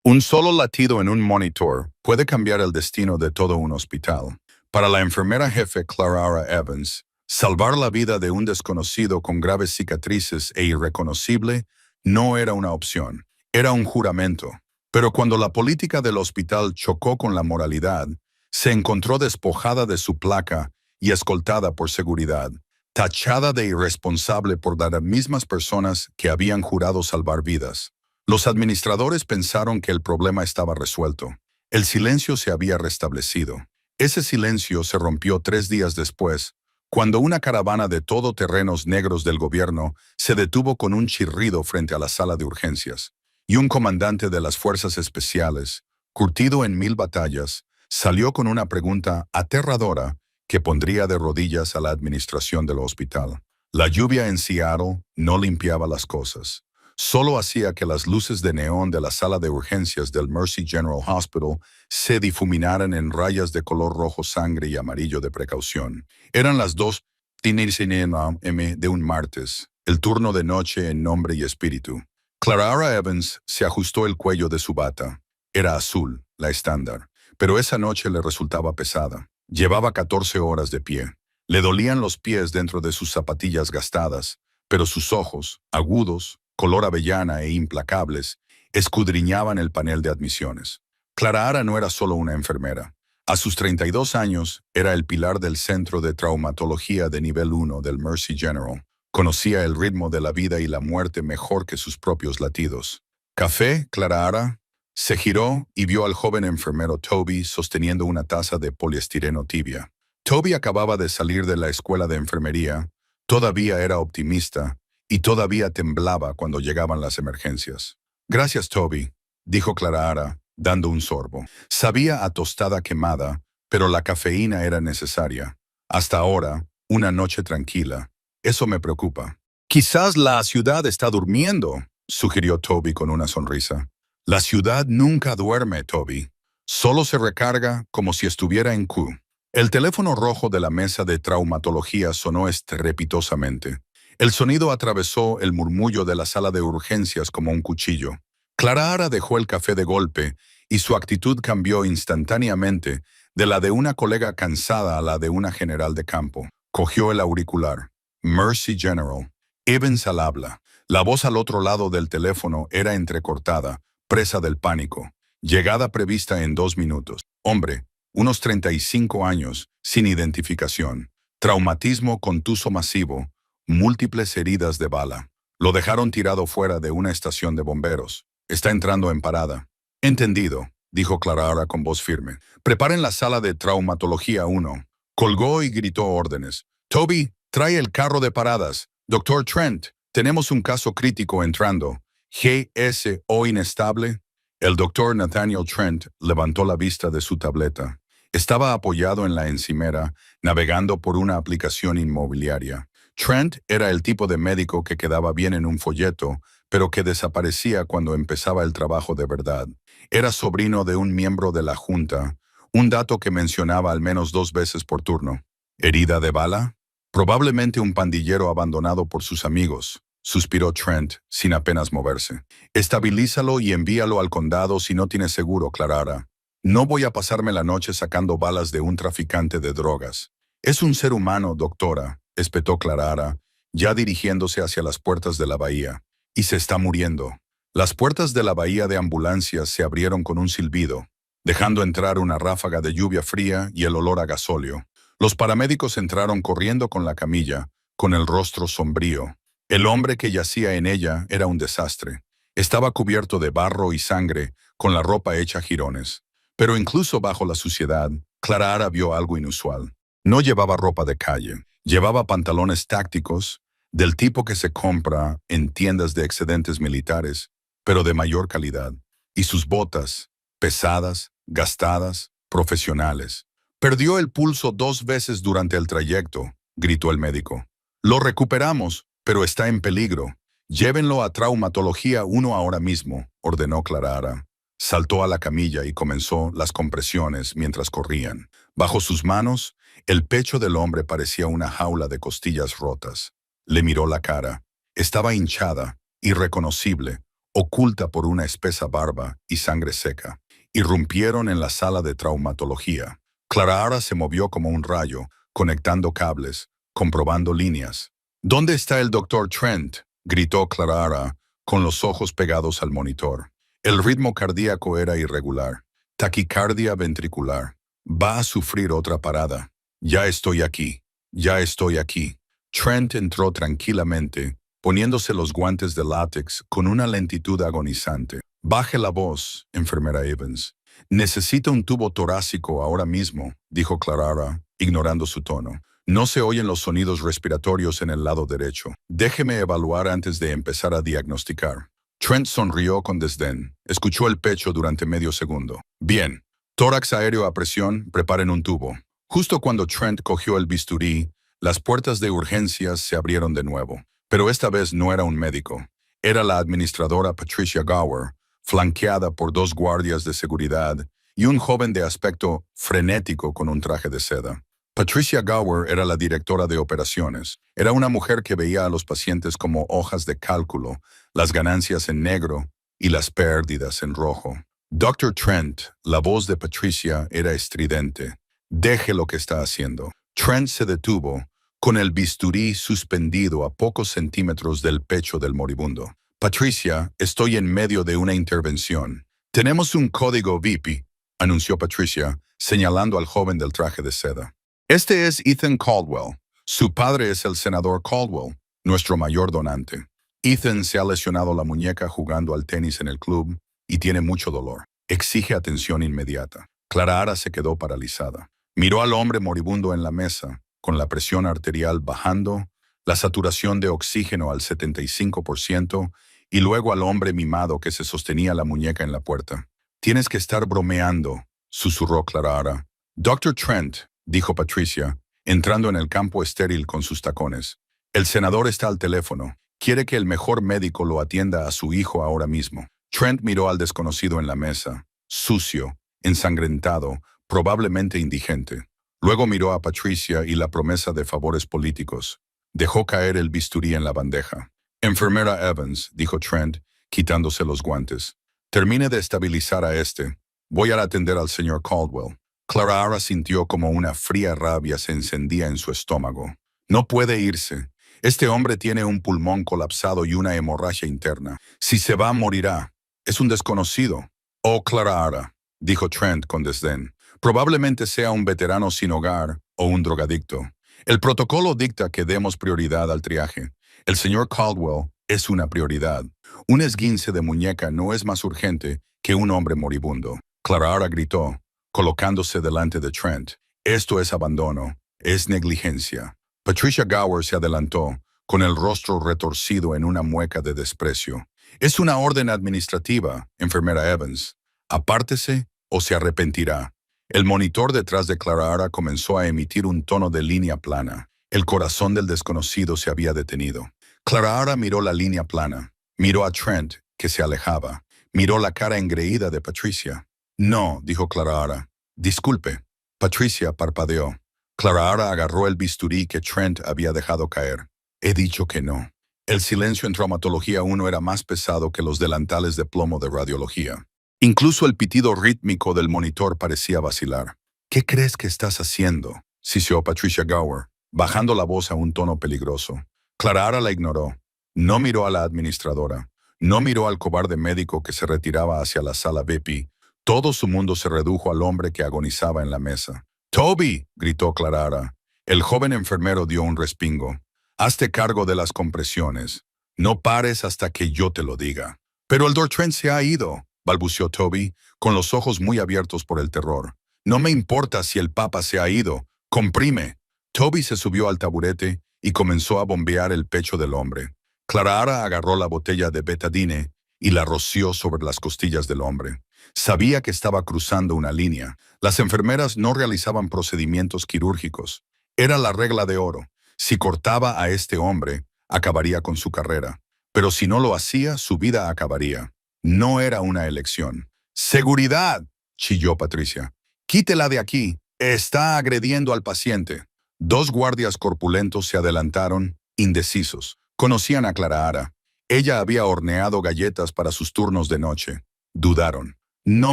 Un solo latido en un monitor puede cambiar el destino de todo un hospital. Para la enfermera jefe Clara Evans, salvar la vida de un desconocido con graves cicatrices e irreconocible no era una opción, era un juramento. Pero cuando la política del hospital chocó con la moralidad, se encontró despojada de su placa y escoltada por seguridad, tachada de irresponsable por las mismas personas que habían jurado salvar vidas. Los administradores pensaron que el problema estaba resuelto. El silencio se había restablecido. Ese silencio se rompió 3 días después, cuando una caravana de todoterrenos negros del gobierno se detuvo con un chirrido frente a la sala de urgencias, y un comandante de las fuerzas especiales, curtido en 1000 batallas, salió con una pregunta aterradora que pondría de rodillas a la administración del hospital. La lluvia en Seattle no limpiaba las cosas. Solo hacía que las luces de neón de la sala de urgencias del Mercy General Hospital se difuminaran en rayas de color rojo sangre y amarillo de precaución. Eran las 2:00 m de un martes, el turno de noche en nombre y espíritu. Clara Evans se ajustó el cuello de su bata. Era azul, la estándar, pero esa noche le resultaba pesada. Llevaba 14 horas de pie. Le dolían los pies dentro de sus zapatillas gastadas, pero sus ojos, agudos, color avellana e implacables, escudriñaban el panel de admisiones. Clara no era solo una enfermera. A sus 32 años, era el pilar del Centro de Traumatología de Nivel 1 del Mercy General. Conocía el ritmo de la vida y la muerte mejor que sus propios latidos. ¿Café, Clara? Se giró y vio al joven enfermero Toby sosteniendo una taza de poliestireno tibia. Toby acababa de salir de la escuela de enfermería, todavía era optimista, y todavía temblaba cuando llegaban las emergencias. Gracias, Toby, dijo Clara, dando un sorbo. Sabía a tostada quemada, pero la cafeína era necesaria. Hasta ahora, una noche tranquila. Eso me preocupa. Quizás la ciudad está durmiendo, sugirió Toby con una sonrisa. La ciudad nunca duerme, Toby. Solo se recarga como si estuviera en Q. El teléfono rojo de la mesa de traumatología sonó estrepitosamente. El sonido atravesó el murmullo de la sala de urgencias como un cuchillo. Clara dejó el café de golpe y su actitud cambió instantáneamente de la de una colega cansada a la de una general de campo. Cogió el auricular. Mercy General. Evans al habla. La voz al otro lado del teléfono era entrecortada, presa del pánico. Llegada prevista en 2 minutos. Hombre, unos 35 años, sin identificación. Traumatismo contuso masivo. Múltiples heridas de bala. Lo dejaron tirado fuera de una estación de bomberos. Está entrando en parada. Entendido, dijo Clara con voz firme. Preparen la sala de traumatología 1. Colgó y gritó órdenes. Toby, trae el carro de paradas. Doctor Trent, tenemos un caso crítico entrando. GSO inestable. El doctor Nathaniel Trent levantó la vista de su tableta. Estaba apoyado en la encimera, navegando por una aplicación inmobiliaria. Trent era el tipo de médico que quedaba bien en un folleto, pero que desaparecía cuando empezaba el trabajo de verdad. Era sobrino de un miembro de la Junta, un dato que mencionaba al menos 2 veces por turno. ¿Herida de bala? Probablemente un pandillero abandonado por sus amigos, suspiró Trent, sin apenas moverse. Estabilízalo y envíalo al condado si no tiene seguro, Clara. No voy a pasarme la noche sacando balas de un traficante de drogas. Es un ser humano, doctora, espetó Clara, ya dirigiéndose hacia las puertas de la bahía. Y se está muriendo. Las puertas de la bahía de ambulancias se abrieron con un silbido, dejando entrar una ráfaga de lluvia fría y el olor a gasóleo. Los paramédicos entraron corriendo con la camilla, con el rostro sombrío. El hombre que yacía en ella era un desastre. Estaba cubierto de barro y sangre, con la ropa hecha jirones. Pero incluso bajo la suciedad, Clara vio algo inusual. No llevaba ropa de calle. Llevaba pantalones tácticos, del tipo que se compra en tiendas de excedentes militares, pero de mayor calidad. Y sus botas, pesadas, gastadas, profesionales. Perdió el pulso 2 veces durante el trayecto, gritó el médico. Lo recuperamos, pero está en peligro. Llévenlo a traumatología 1 ahora mismo, ordenó Clara. Saltó a la camilla y comenzó las compresiones mientras corrían. Bajo sus manos, el pecho del hombre parecía una jaula de costillas rotas. Le miró la cara. Estaba hinchada, irreconocible, oculta por una espesa barba y sangre seca. Irrumpieron en la sala de traumatología. Clara se movió como un rayo, conectando cables, comprobando líneas. ¿Dónde está el doctor Trent?, gritó Clara, con los ojos pegados al monitor. El ritmo cardíaco era irregular. Taquicardia ventricular. Va a sufrir otra parada. Ya estoy aquí. Ya estoy aquí. Trent entró tranquilamente, poniéndose los guantes de látex con una lentitud agonizante. Baje la voz, enfermera Evans. Necesita un tubo torácico ahora mismo, dijo Clara, ignorando su tono. No se oyen los sonidos respiratorios en el lado derecho. Déjeme evaluar antes de empezar a diagnosticar. Trent sonrió con desdén. Escuchó el pecho durante medio segundo. Bien. Tórax aéreo a presión, preparen un tubo. Justo cuando Trent cogió el bisturí, las puertas de urgencias se abrieron de nuevo. Pero esta vez no era un médico. Era la administradora Patricia Gower, flanqueada por 2 guardias de seguridad y un joven de aspecto frenético con un traje de seda. Patricia Gower era la directora de operaciones. Era una mujer que veía a los pacientes como hojas de cálculo, las ganancias en negro y las pérdidas en rojo. Dr. Trent, la voz de Patricia era estridente. Deje lo que está haciendo. Trent se detuvo, con el bisturí suspendido a pocos centímetros del pecho del moribundo. Patricia, estoy en medio de una intervención. Tenemos un código VIP, anunció Patricia, señalando al joven del traje de seda. Este es Ethan Caldwell. Su padre es el senador Caldwell, nuestro mayor donante. Ethan se ha lesionado la muñeca jugando al tenis en el club y tiene mucho dolor. Exige atención inmediata. Clara se quedó paralizada. Miró al hombre moribundo en la mesa, con la presión arterial bajando, la saturación de oxígeno al 75%, y luego al hombre mimado que se sostenía la muñeca en la puerta. Tienes que estar bromeando, susurró Clara. Dr. Trent, dijo Patricia, entrando en el campo estéril con sus tacones. El senador está al teléfono. Quiere que el mejor médico lo atienda a su hijo ahora mismo. Trent miró al desconocido en la mesa, sucio, ensangrentado, probablemente indigente. Luego miró a Patricia y la promesa de favores políticos. Dejó caer el bisturí en la bandeja. Enfermera Evans, dijo Trent, quitándose los guantes. Termine de estabilizar a este. Voy a atender al señor Caldwell. Clara sintió como una fría rabia se encendía en su estómago. No puede irse. Este hombre tiene un pulmón colapsado y una hemorragia interna. Si se va, morirá. Es un desconocido. Oh, Clara, dijo Trent con desdén. Probablemente sea un veterano sin hogar o un drogadicto. El protocolo dicta que demos prioridad al triaje. El señor Caldwell es una prioridad. Un esguince de muñeca no es más urgente que un hombre moribundo. Clara gritó, colocándose delante de Trent. Esto es abandono, es negligencia. Patricia Gower se adelantó, con el rostro retorcido en una mueca de desprecio. Es una orden administrativa, enfermera Evans. Apártese o se arrepentirá. El monitor detrás de Clara comenzó a emitir un tono de línea plana. El corazón del desconocido se había detenido. Clara miró la línea plana. Miró a Trent, que se alejaba. Miró la cara engreída de Patricia. No, dijo Clara. Disculpe. Patricia parpadeó. Clara agarró el bisturí que Trent había dejado caer. He dicho que no. El silencio en traumatología 1 era más pesado que los delantales de plomo de radiología. Incluso el pitido rítmico del monitor parecía vacilar. ¿Qué crees que estás haciendo?, siseó Patricia Gower, bajando la voz a un tono peligroso. Clara la ignoró. No miró a la administradora. No miró al cobarde médico que se retiraba hacia la sala VIP. Todo su mundo se redujo al hombre que agonizaba en la mesa. «¡Toby!», gritó Clara. El joven enfermero dio un respingo. «Hazte cargo de las compresiones. No pares hasta que yo te lo diga». «Pero el Dr. Trent se ha ido», balbuceó Toby, con los ojos muy abiertos por el terror. «No me importa si el papa se ha ido. Comprime». Toby se subió al taburete y comenzó a bombear el pecho del hombre. Clara agarró la botella de betadine y la roció sobre las costillas del hombre. Sabía que estaba cruzando una línea. Las enfermeras no realizaban procedimientos quirúrgicos. Era la regla de oro. Si cortaba a este hombre, acabaría con su carrera. Pero si no lo hacía, su vida acabaría. No era una elección. «¡Seguridad!», chilló Patricia. «Quítela de aquí. Está agrediendo al paciente». 2 guardias corpulentos se adelantaron, indecisos. Conocían a Clara. Ella había horneado galletas para sus turnos de noche. Dudaron. No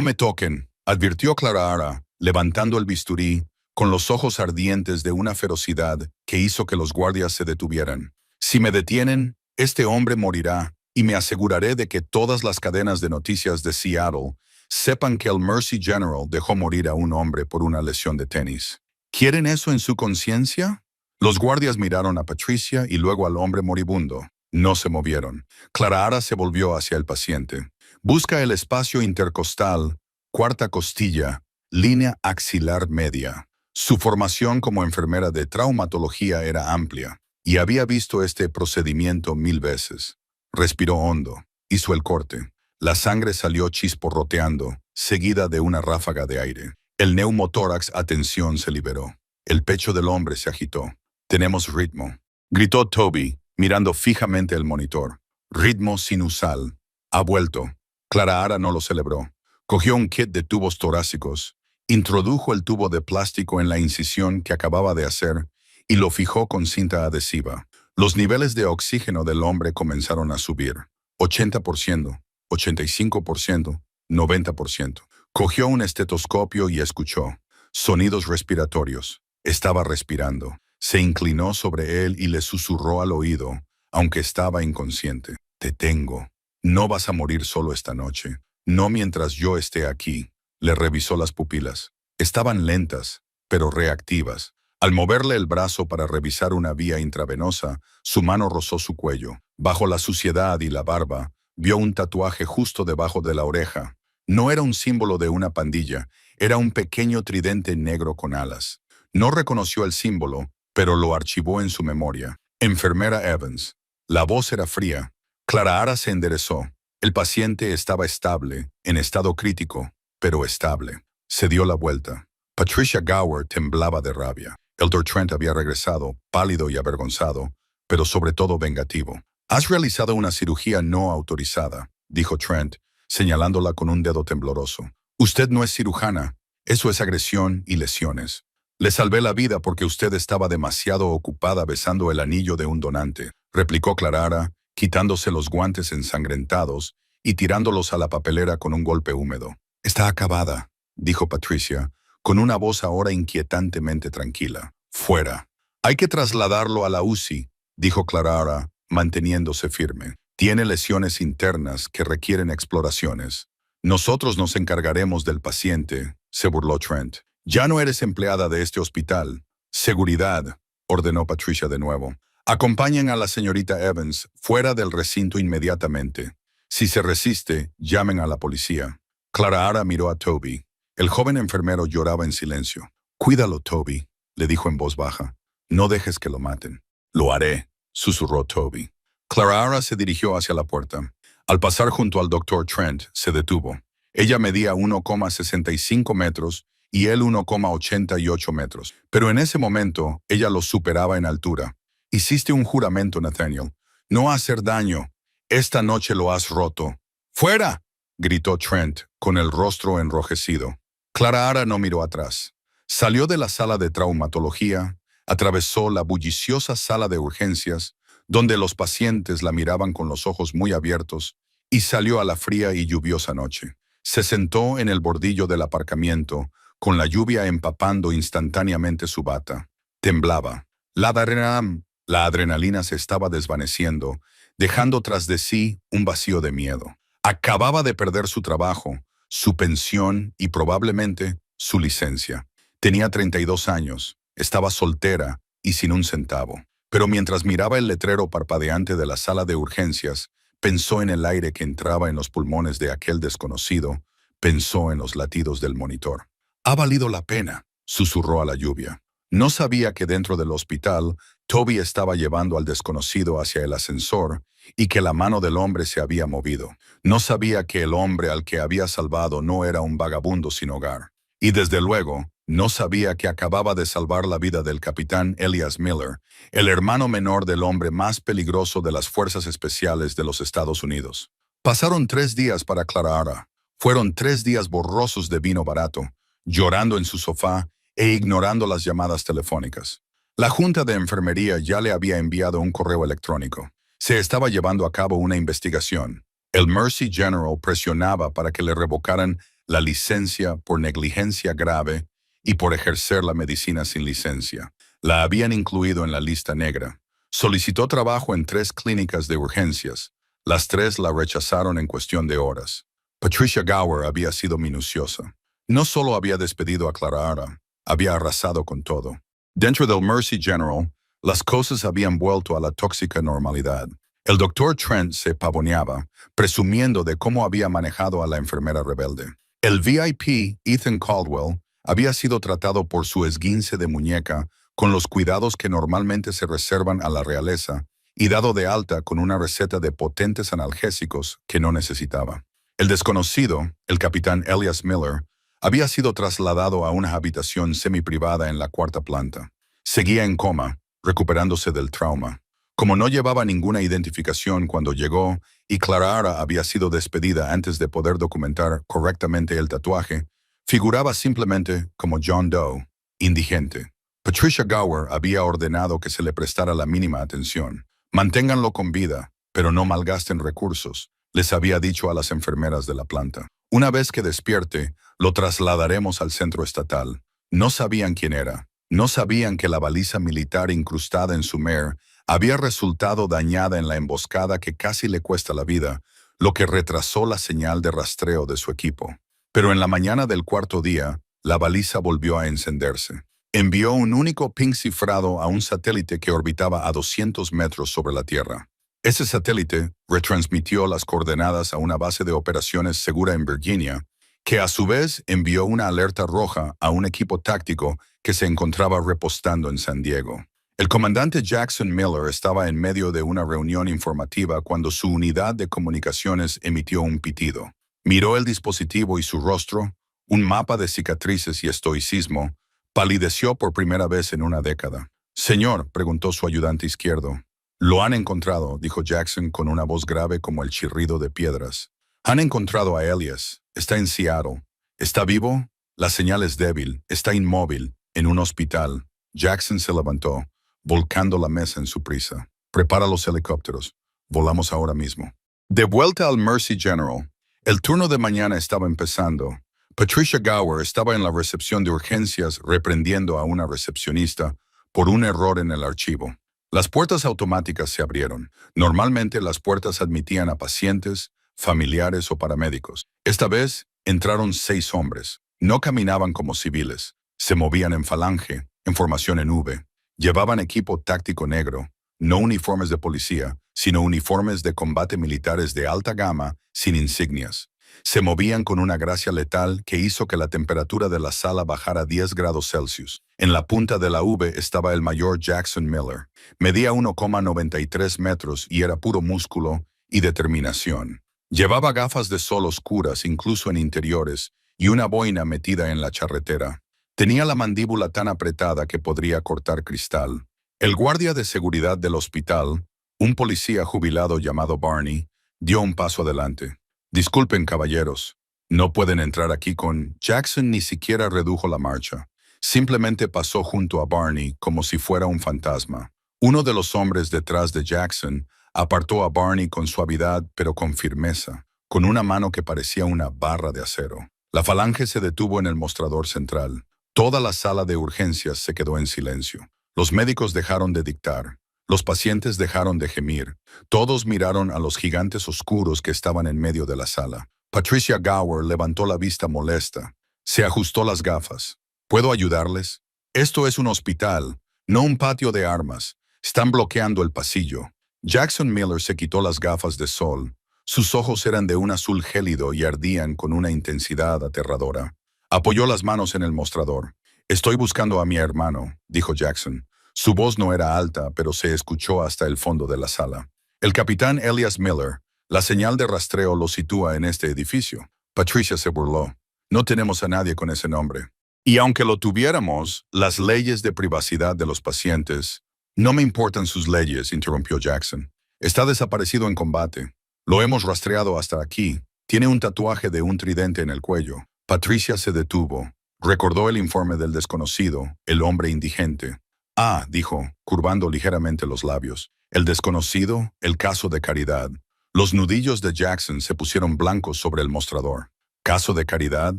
me toquen, advirtió Clara, levantando el bisturí, con los ojos ardientes de una ferocidad que hizo que los guardias se detuvieran. Si me detienen, este hombre morirá, y me aseguraré de que todas las cadenas de noticias de Seattle sepan que el Mercy General dejó morir a un hombre por una lesión de tenis. ¿Quieren eso en su conciencia? Los guardias miraron a Patricia y luego al hombre moribundo. No se movieron. Clara se volvió hacia el paciente. Busca el espacio intercostal, cuarta costilla, línea axilar media. Su formación como enfermera de traumatología era amplia y había visto este procedimiento 1000 veces. Respiró hondo. Hizo el corte. La sangre salió chisporroteando, seguida de una ráfaga de aire. El neumotórax a tensión se liberó. El pecho del hombre se agitó. «Tenemos ritmo», gritó Toby, mirando fijamente el monitor. «Ritmo sinusal. Ha vuelto». Clara no lo celebró. Cogió un kit de tubos torácicos, introdujo el tubo de plástico en la incisión que acababa de hacer y lo fijó con cinta adhesiva. Los niveles de oxígeno del hombre comenzaron a subir. 80%, 85%, 90%. Cogió un estetoscopio y escuchó. Sonidos respiratorios. Estaba respirando. Se inclinó sobre él y le susurró al oído, aunque estaba inconsciente. «Te tengo. No vas a morir solo esta noche. No mientras yo esté aquí». Le revisó las pupilas. Estaban lentas, pero reactivas. Al moverle el brazo para revisar una vía intravenosa, su mano rozó su cuello. Bajo la suciedad y la barba, vio un tatuaje justo debajo de la oreja. No era un símbolo de una pandilla, era un pequeño tridente negro con alas. No reconoció el símbolo, pero lo archivó en su memoria. Enfermera Evans. La voz era fría. Clara se enderezó. El paciente estaba estable, en estado crítico, pero estable. Se dio la vuelta. Patricia Gower temblaba de rabia. El Dr. Trent había regresado, pálido y avergonzado, pero sobre todo vengativo. «Has realizado una cirugía no autorizada», dijo Trent, señalándola con un dedo tembloroso. «Usted no es cirujana. Eso es agresión y lesiones. Le salvé la vida porque usted estaba demasiado ocupada besando el anillo de un donante», replicó Clara, quitándose los guantes ensangrentados y tirándolos a la papelera con un golpe húmedo. «Está acabada», dijo Patricia, con una voz ahora inquietantemente tranquila. «Fuera». «Hay que trasladarlo a la UCI», dijo Clara, manteniéndose firme. «Tiene lesiones internas que requieren exploraciones». «Nosotros nos encargaremos del paciente», se burló Trent. «Ya no eres empleada de este hospital». «Seguridad», ordenó Patricia de nuevo. «Acompañen a la señorita Evans fuera del recinto inmediatamente. Si se resiste, llamen a la policía». Clara miró a Toby. El joven enfermero lloraba en silencio. «Cuídalo, Toby», le dijo en voz baja. «No dejes que lo maten». «Lo haré», susurró Toby. Clara se dirigió hacia la puerta. Al pasar junto al Dr. Trent, se detuvo. Ella medía 1,65 metros y él 1,88 metros. Pero en ese momento, ella lo superaba en altura. «Hiciste un juramento, Nathaniel. No hacer daño. Esta noche lo has roto». «¡Fuera!», gritó Trent, con el rostro enrojecido. Clara no miró atrás. Salió de la sala de traumatología, atravesó la bulliciosa sala de urgencias, donde los pacientes la miraban con los ojos muy abiertos, y salió a la fría y lluviosa noche. Se sentó en el bordillo del aparcamiento, con la lluvia empapando instantáneamente su bata. Temblaba. La adrenalina se estaba desvaneciendo, dejando tras de sí un vacío de miedo. Acababa de perder su trabajo, su pensión y probablemente su licencia. Tenía 32 años, estaba soltera y sin un centavo. Pero mientras miraba el letrero parpadeante de la sala de urgencias, pensó en el aire que entraba en los pulmones de aquel desconocido, pensó en los latidos del monitor. «Ha valido la pena», susurró a la lluvia. No sabía que dentro del hospital, Toby estaba llevando al desconocido hacia el ascensor y que la mano del hombre se había movido. No sabía que el hombre al que había salvado no era un vagabundo sin hogar. Y desde luego, no sabía que acababa de salvar la vida del capitán Elias Miller, el hermano menor del hombre más peligroso de las Fuerzas Especiales de los Estados Unidos. Pasaron 3 días para Clara. Fueron 3 días borrosos de vino barato, llorando en su sofá e ignorando las llamadas telefónicas. La Junta de Enfermería ya le había enviado un correo electrónico. Se estaba llevando a cabo una investigación. El Mercy General presionaba para que le revocaran la licencia por negligencia grave y por ejercer la medicina sin licencia. La habían incluido en la lista negra. Solicitó trabajo en 3 clínicas de urgencias. Las 3 la rechazaron en cuestión de horas. Patricia Gower había sido minuciosa. No solo había despedido a Clara, había arrasado con todo. Dentro del Mercy General, las cosas habían vuelto a la tóxica normalidad. El doctor Trent se pavoneaba, presumiendo de cómo había manejado a la enfermera rebelde. El VIP, Ethan Caldwell, había sido tratado por su esguince de muñeca con los cuidados que normalmente se reservan a la realeza y dado de alta con una receta de potentes analgésicos que no necesitaba. El desconocido, el capitán Elias Miller, había sido trasladado a una habitación semiprivada en la 4ª planta. Seguía en coma, recuperándose del trauma. Como no llevaba ninguna identificación cuando llegó y Clara había sido despedida antes de poder documentar correctamente el tatuaje, figuraba simplemente como John Doe, indigente. Patricia Gower había ordenado que se le prestara la mínima atención. Manténganlo con vida, pero no malgasten recursos, les había dicho a las enfermeras de la planta. Una vez que despierte, lo trasladaremos al centro estatal. No sabían quién era. No sabían que la baliza militar incrustada en su mare había resultado dañada en la emboscada que casi le cuesta la vida, lo que retrasó la señal de rastreo de su equipo. Pero en la mañana del 4º día, la baliza volvió a encenderse. Envió un único ping cifrado a un satélite que orbitaba a 200 metros sobre la Tierra. Ese satélite retransmitió las coordenadas a una base de operaciones segura en Virginia, que a su vez envió una alerta roja a un equipo táctico que se encontraba repostando en San Diego. El comandante Jackson Miller estaba en medio de una reunión informativa cuando su unidad de comunicaciones emitió un pitido. Miró el dispositivo y su rostro, un mapa de cicatrices y estoicismo, palideció por primera vez en una década. «Señor», preguntó su ayudante izquierdo. «Lo han encontrado», dijo Jackson con una voz grave como el chirrido de piedras. «Han encontrado a Elias. Está en Seattle. ¿Está vivo?» «La señal es débil. Está inmóvil. En un hospital». Jackson se levantó, volcando la mesa en su prisa. «Prepara los helicópteros. Volamos ahora mismo». De vuelta al Mercy General. El turno de mañana estaba empezando. Patricia Gower estaba en la recepción de urgencias reprendiendo a una recepcionista por un error en el archivo. Las puertas automáticas se abrieron. Normalmente las puertas admitían a pacientes, familiares o paramédicos. Esta vez entraron 6 hombres. No caminaban como civiles. Se movían en falange, en formación en V. Llevaban equipo táctico negro, no uniformes de policía, sino uniformes de combate militares de alta gama sin insignias. Se movían con una gracia letal que hizo que la temperatura de la sala bajara 10 grados Celsius. En la punta de la V estaba el mayor Jackson Miller. Medía 1,93 metros y era puro músculo y determinación. Llevaba gafas de sol oscuras incluso en interiores y una boina metida en la charretera. Tenía la mandíbula tan apretada que podría cortar cristal. El guardia de seguridad del hospital, un policía jubilado llamado Barney, dio un paso adelante. «Disculpen, caballeros, no pueden entrar aquí con...». Jackson ni siquiera redujo la marcha. Simplemente pasó junto a Barney como si fuera un fantasma. Uno de los hombres detrás de Jackson apartó a Barney con suavidad pero con firmeza, con una mano que parecía una barra de acero. La falange se detuvo en el mostrador central. Toda la sala de urgencias se quedó en silencio. Los médicos dejaron de dictar. Los pacientes dejaron de gemir. Todos miraron a los gigantes oscuros que estaban en medio de la sala. Patricia Gower levantó la vista molesta. Se ajustó las gafas. «¿Puedo ayudarles? Esto es un hospital, no un patio de armas. Están bloqueando el pasillo». Jackson Miller se quitó las gafas de sol. Sus ojos eran de un azul gélido y ardían con una intensidad aterradora. Apoyó las manos en el mostrador. «Estoy buscando a mi hermano», dijo Jackson. Su voz no era alta, pero se escuchó hasta el fondo de la sala. «El capitán Elias Miller. La señal de rastreo lo sitúa en este edificio». Patricia se burló. «No tenemos a nadie con ese nombre». «Y aunque lo tuviéramos, las leyes de privacidad de los pacientes...». «No me importan sus leyes», interrumpió Jackson. «Está desaparecido en combate. Lo hemos rastreado hasta aquí. Tiene un tatuaje de un tridente en el cuello». Patricia se detuvo. Recordó el informe del desconocido, el hombre indigente. «Ah», dijo, curvando ligeramente los labios. El desconocido, el caso de Caridad. Los nudillos de Jackson se pusieron blancos sobre el mostrador. Caso de Caridad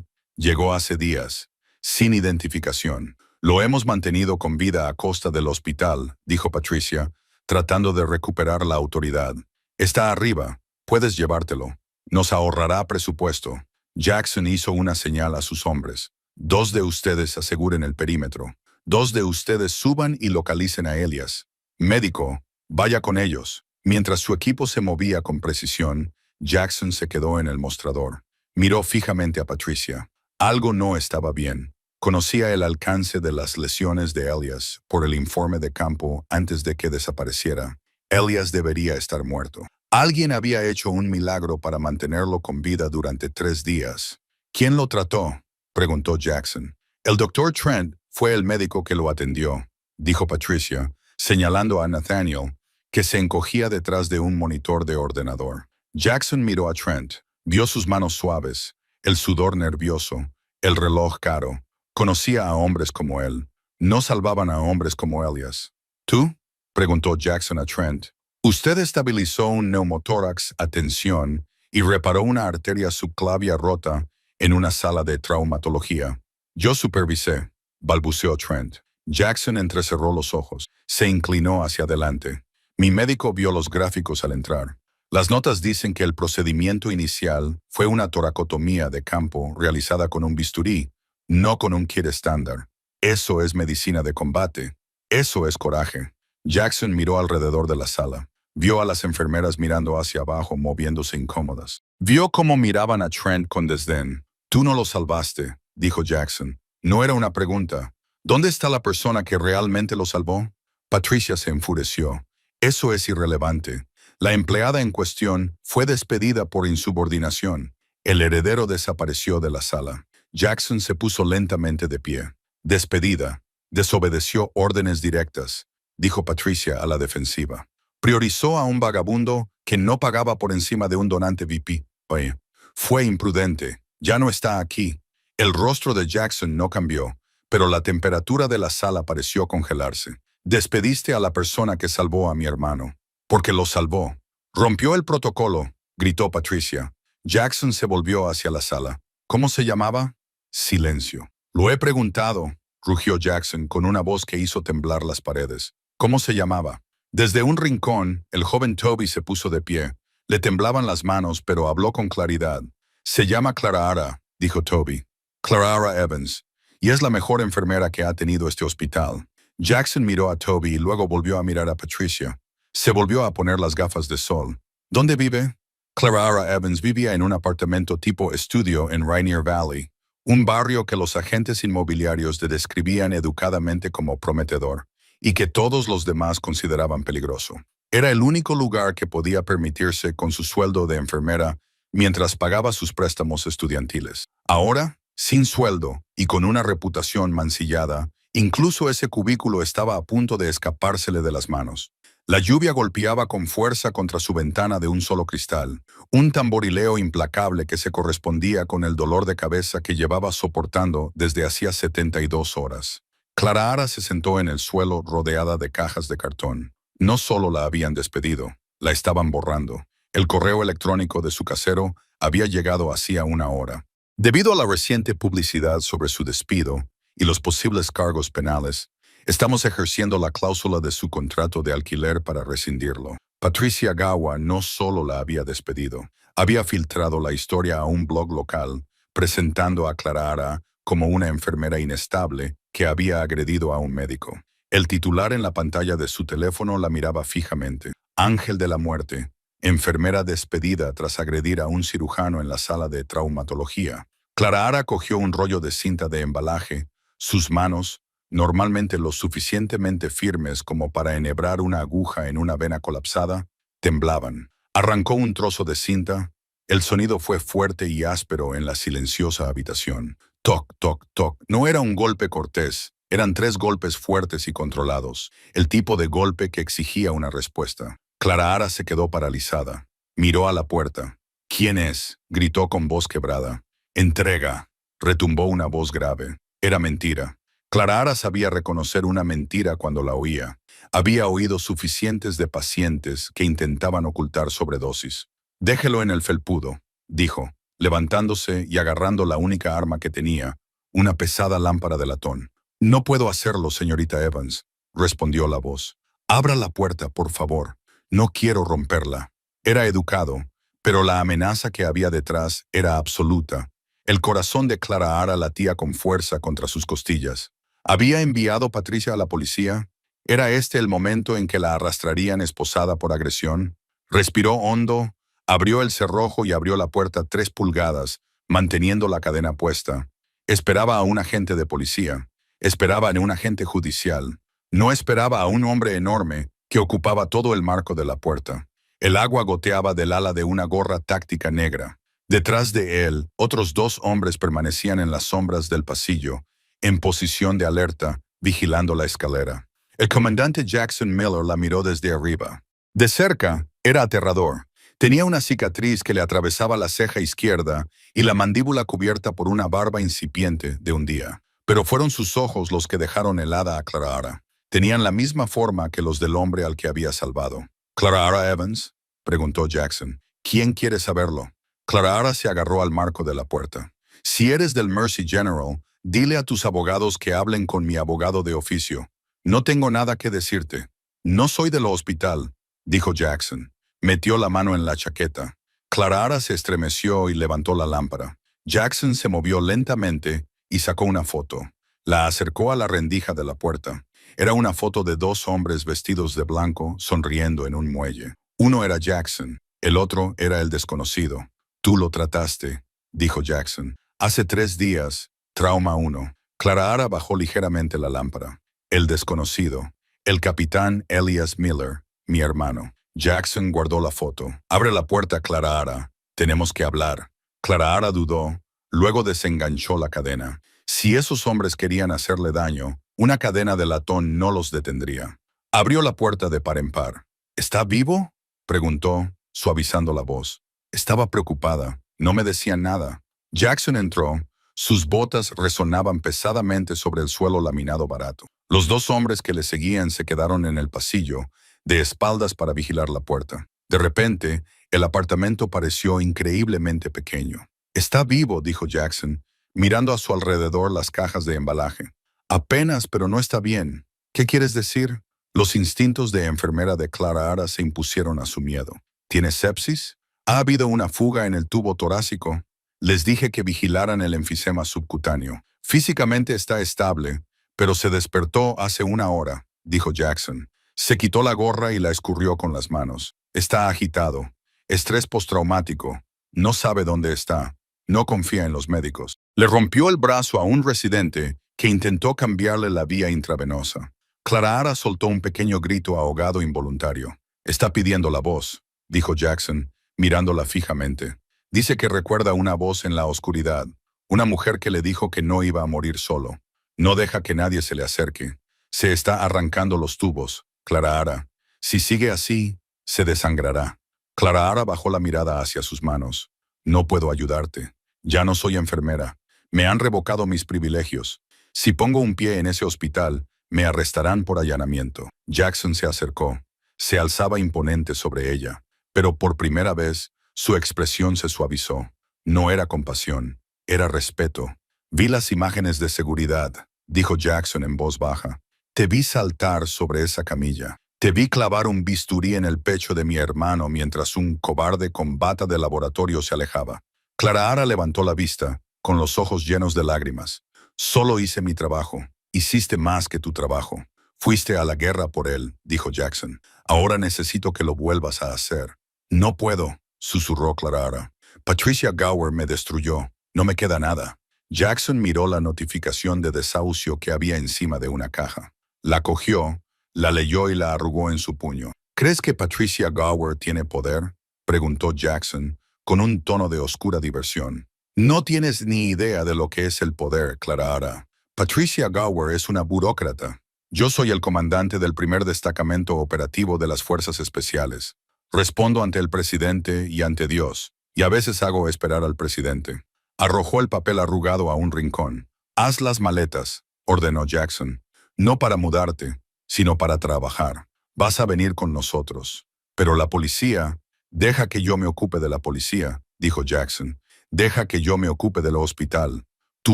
llegó hace días, sin identificación. Lo hemos mantenido con vida a costa del hospital, dijo Patricia, tratando de recuperar la autoridad. Está arriba, puedes llevártelo. Nos ahorrará presupuesto. Jackson hizo una señal a sus hombres. 2 de ustedes aseguren el perímetro. 2 de ustedes suban y localicen a Elias. Médico, vaya con ellos. Mientras su equipo se movía con precisión, Jackson se quedó en el mostrador. Miró fijamente a Patricia. Algo no estaba bien. Conocía el alcance de las lesiones de Elias por el informe de campo antes de que desapareciera. Elias debería estar muerto. Alguien había hecho un milagro para mantenerlo con vida durante 3 días. ¿Quién lo trató?, preguntó Jackson. El Dr. Trent fue el médico que lo atendió, dijo Patricia, señalando a Nathaniel, que se encogía detrás de un monitor de ordenador. Jackson miró a Trent, vio sus manos suaves, el sudor nervioso, el reloj caro. Conocía a hombres como él. No salvaban a hombres como Elias. ¿Tú?, preguntó Jackson a Trent. Usted estabilizó un neumotórax a tensión y reparó una arteria subclavia rota en una sala de traumatología. Yo supervisé, balbuceó Trent. Jackson entrecerró los ojos. Se inclinó hacia adelante. Mi médico vio los gráficos al entrar. Las notas dicen que el procedimiento inicial fue una toracotomía de campo realizada con un bisturí, no con un kit estándar. Eso es medicina de combate. Eso es coraje. Jackson miró alrededor de la sala. Vio a las enfermeras mirando hacia abajo, moviéndose incómodas. Vio cómo miraban a Trent con desdén. Tú no lo salvaste, dijo Jackson. No era una pregunta. ¿Dónde está la persona que realmente lo salvó? Patricia se enfureció. Eso es irrelevante. La empleada en cuestión fue despedida por insubordinación. El heredero desapareció de la sala. Jackson se puso lentamente de pie. Despedida. Desobedeció órdenes directas, dijo Patricia a la defensiva. Priorizó a un vagabundo que no pagaba por encima de un donante VIP. Oye, fue imprudente. Ya no está aquí. El rostro de Jackson no cambió, pero la temperatura de la sala pareció congelarse. Despediste a la persona que salvó a mi hermano. Porque lo salvó. Rompió el protocolo, gritó Patricia. Jackson se volvió hacia la sala. ¿Cómo se llamaba? Silencio. Lo he preguntado, rugió Jackson con una voz que hizo temblar las paredes. ¿Cómo se llamaba? Desde un rincón, el joven Toby se puso de pie. Le temblaban las manos, pero habló con claridad. Se llama Clara, dijo Toby. Clara Evans. Y es la mejor enfermera que ha tenido este hospital. Jackson miró a Toby y luego volvió a mirar a Patricia. Se volvió a poner las gafas de sol. ¿Dónde vive? Clara Evans vivía en un apartamento tipo estudio en Rainier Valley, un barrio que los agentes inmobiliarios describían educadamente como prometedor y que todos los demás consideraban peligroso. Era el único lugar que podía permitirse con su sueldo de enfermera mientras pagaba sus préstamos estudiantiles. Ahora, sin sueldo y con una reputación mancillada, incluso ese cubículo estaba a punto de escapársele de las manos. La lluvia golpeaba con fuerza contra su ventana de un solo cristal, un tamborileo implacable que se correspondía con el dolor de cabeza que llevaba soportando desde hacía 72 horas. Clara se sentó en el suelo rodeada de cajas de cartón. No solo la habían despedido, la estaban borrando. El correo electrónico de su casero había llegado hacía una hora. Debido a la reciente publicidad sobre su despido y los posibles cargos penales, estamos ejerciendo la cláusula de su contrato de alquiler para rescindirlo. Patricia Gawa no solo la había despedido, había filtrado la historia a un blog local, presentando a Clara como una enfermera inestable que había agredido a un médico. El titular en la pantalla de su teléfono la miraba fijamente. Ángel de la muerte, enfermera despedida tras agredir a un cirujano en la sala de traumatología. Clara cogió un rollo de cinta de embalaje. Sus manos, normalmente lo suficientemente firmes como para enhebrar una aguja en una vena colapsada, temblaban. Arrancó un trozo de cinta. El sonido fue fuerte y áspero en la silenciosa habitación. Toc, toc, toc. No era un golpe cortés. Eran 3 golpes fuertes y controlados, el tipo de golpe que exigía una respuesta. Clara se quedó paralizada. Miró a la puerta. ¿Quién es?, gritó con voz quebrada. Entrega, retumbó una voz grave. Era mentira. Clara Ara sabía reconocer una mentira cuando la oía. Había oído suficientes de pacientes que intentaban ocultar sobredosis. Déjelo en el felpudo, dijo, levantándose y agarrando la única arma que tenía, una pesada lámpara de latón. No puedo hacerlo, señorita Evans, respondió la voz. Abra la puerta, por favor. No quiero romperla. Era educado, pero la amenaza que había detrás era absoluta. El corazón de Clara Ara latía con fuerza contra sus costillas. ¿Había enviado Patricia a la policía? ¿Era este el momento en que la arrastrarían esposada por agresión? Respiró hondo, abrió el cerrojo y abrió la puerta 3 pulgadas, manteniendo la cadena puesta. Esperaba a un agente de policía. Esperaba a un agente judicial. No esperaba a un hombre enorme que ocupaba todo el marco de la puerta. El agua goteaba del ala de una gorra táctica negra. Detrás de él, otros 2 hombres permanecían en las sombras del pasillo, en posición de alerta, vigilando la escalera. El comandante Jackson Miller la miró desde arriba. De cerca, era aterrador. Tenía una cicatriz que le atravesaba la ceja izquierda y la mandíbula cubierta por una barba incipiente de un día. Pero fueron sus ojos los que dejaron helada a Clara Ara. Tenían la misma forma que los del hombre al que había salvado. «¿Clara Ara Evans?», preguntó Jackson. «¿Quién quiere saberlo?». Clara Ara se agarró al marco de la puerta. «Si eres del Mercy General, dile a tus abogados que hablen con mi abogado de oficio. No tengo nada que decirte». «No soy del hospital», dijo Jackson. Metió la mano en la chaqueta. Clara Ara se estremeció y levantó la lámpara. Jackson se movió lentamente y sacó una foto. La acercó a la rendija de la puerta. Era una foto de 2 hombres vestidos de blanco, sonriendo en un muelle. Uno era Jackson, el otro era el desconocido. «Tú lo trataste», dijo Jackson. «Hace 3 días, trauma 1. Clara Ara bajó ligeramente la lámpara. «El desconocido. El capitán Elias Miller, mi hermano». Jackson guardó la foto. «Abre la puerta, Clara Ara. Tenemos que hablar». Clara Ara dudó, luego desenganchó la cadena. Si esos hombres querían hacerle daño, una cadena de latón no los detendría. Abrió la puerta de par en par. «¿Está vivo?», preguntó, suavizando la voz. Estaba preocupada. No me decía nada. Jackson entró. Sus botas resonaban pesadamente sobre el suelo laminado barato. Los 2 hombres que le seguían se quedaron en el pasillo, de espaldas para vigilar la puerta. De repente, el apartamento pareció increíblemente pequeño. «Está vivo», dijo Jackson, mirando a su alrededor las cajas de embalaje. «Apenas, pero no está bien». «¿Qué quieres decir?». Los instintos de enfermera de Clara Ara se impusieron a su miedo. «¿Tiene sepsis? Ha habido una fuga en el tubo torácico. Les dije que vigilaran el enfisema subcutáneo. Físicamente está estable, pero se despertó hace 1 hora», dijo Jackson. Se quitó la gorra y la escurrió con las manos. «Está agitado. Estrés postraumático. No sabe dónde está. No confía en los médicos». Le rompió el brazo a un residente que intentó cambiarle la vía intravenosa. Clara Ara soltó un pequeño grito ahogado involuntario. «Está pidiendo la voz», dijo Jackson, mirándola fijamente. «Dice que recuerda una voz en la oscuridad, una mujer que le dijo que no iba a morir solo. No deja que nadie se le acerque. Se está arrancando los tubos, Clara Ara. Si sigue así, se desangrará». Clara Ara bajó la mirada hacia sus manos. «No puedo ayudarte. Ya no soy enfermera. Me han revocado mis privilegios. Si pongo un pie en ese hospital, me arrestarán por allanamiento». Jackson se acercó. Se alzaba imponente sobre ella, pero por primera vez su expresión se suavizó. No era compasión, era respeto. «Vi las imágenes de seguridad», dijo Jackson en voz baja. «Te vi saltar sobre esa camilla. Te vi clavar un bisturí en el pecho de mi hermano mientras un cobarde con bata de laboratorio se alejaba». Clara Ara levantó la vista, con los ojos llenos de lágrimas. «Solo hice mi trabajo. Hiciste más que tu trabajo. Fuiste a la guerra por él», dijo Jackson. «Ahora necesito que lo vuelvas a hacer». «No puedo», susurró Clara Ara. «Patricia Gower me destruyó. No me queda nada». Jackson miró la notificación de desahucio que había encima de una caja. La cogió, la leyó y la arrugó en su puño. «¿Crees que Patricia Gower tiene poder?», preguntó Jackson, con un tono de oscura diversión. «No tienes ni idea de lo que es el poder, Clara Ara. Patricia Gower es una burócrata. Yo soy el comandante del primer destacamento operativo de las Fuerzas Especiales. Respondo ante el presidente y ante Dios, y a veces hago esperar al presidente». Arrojó el papel arrugado a un rincón. «Haz las maletas», ordenó Jackson. No para mudarte, sino para trabajar. Vas a venir con nosotros. Pero la policía... Deja que yo me ocupe de la policía, dijo Jackson. Deja que yo me ocupe del hospital. Tu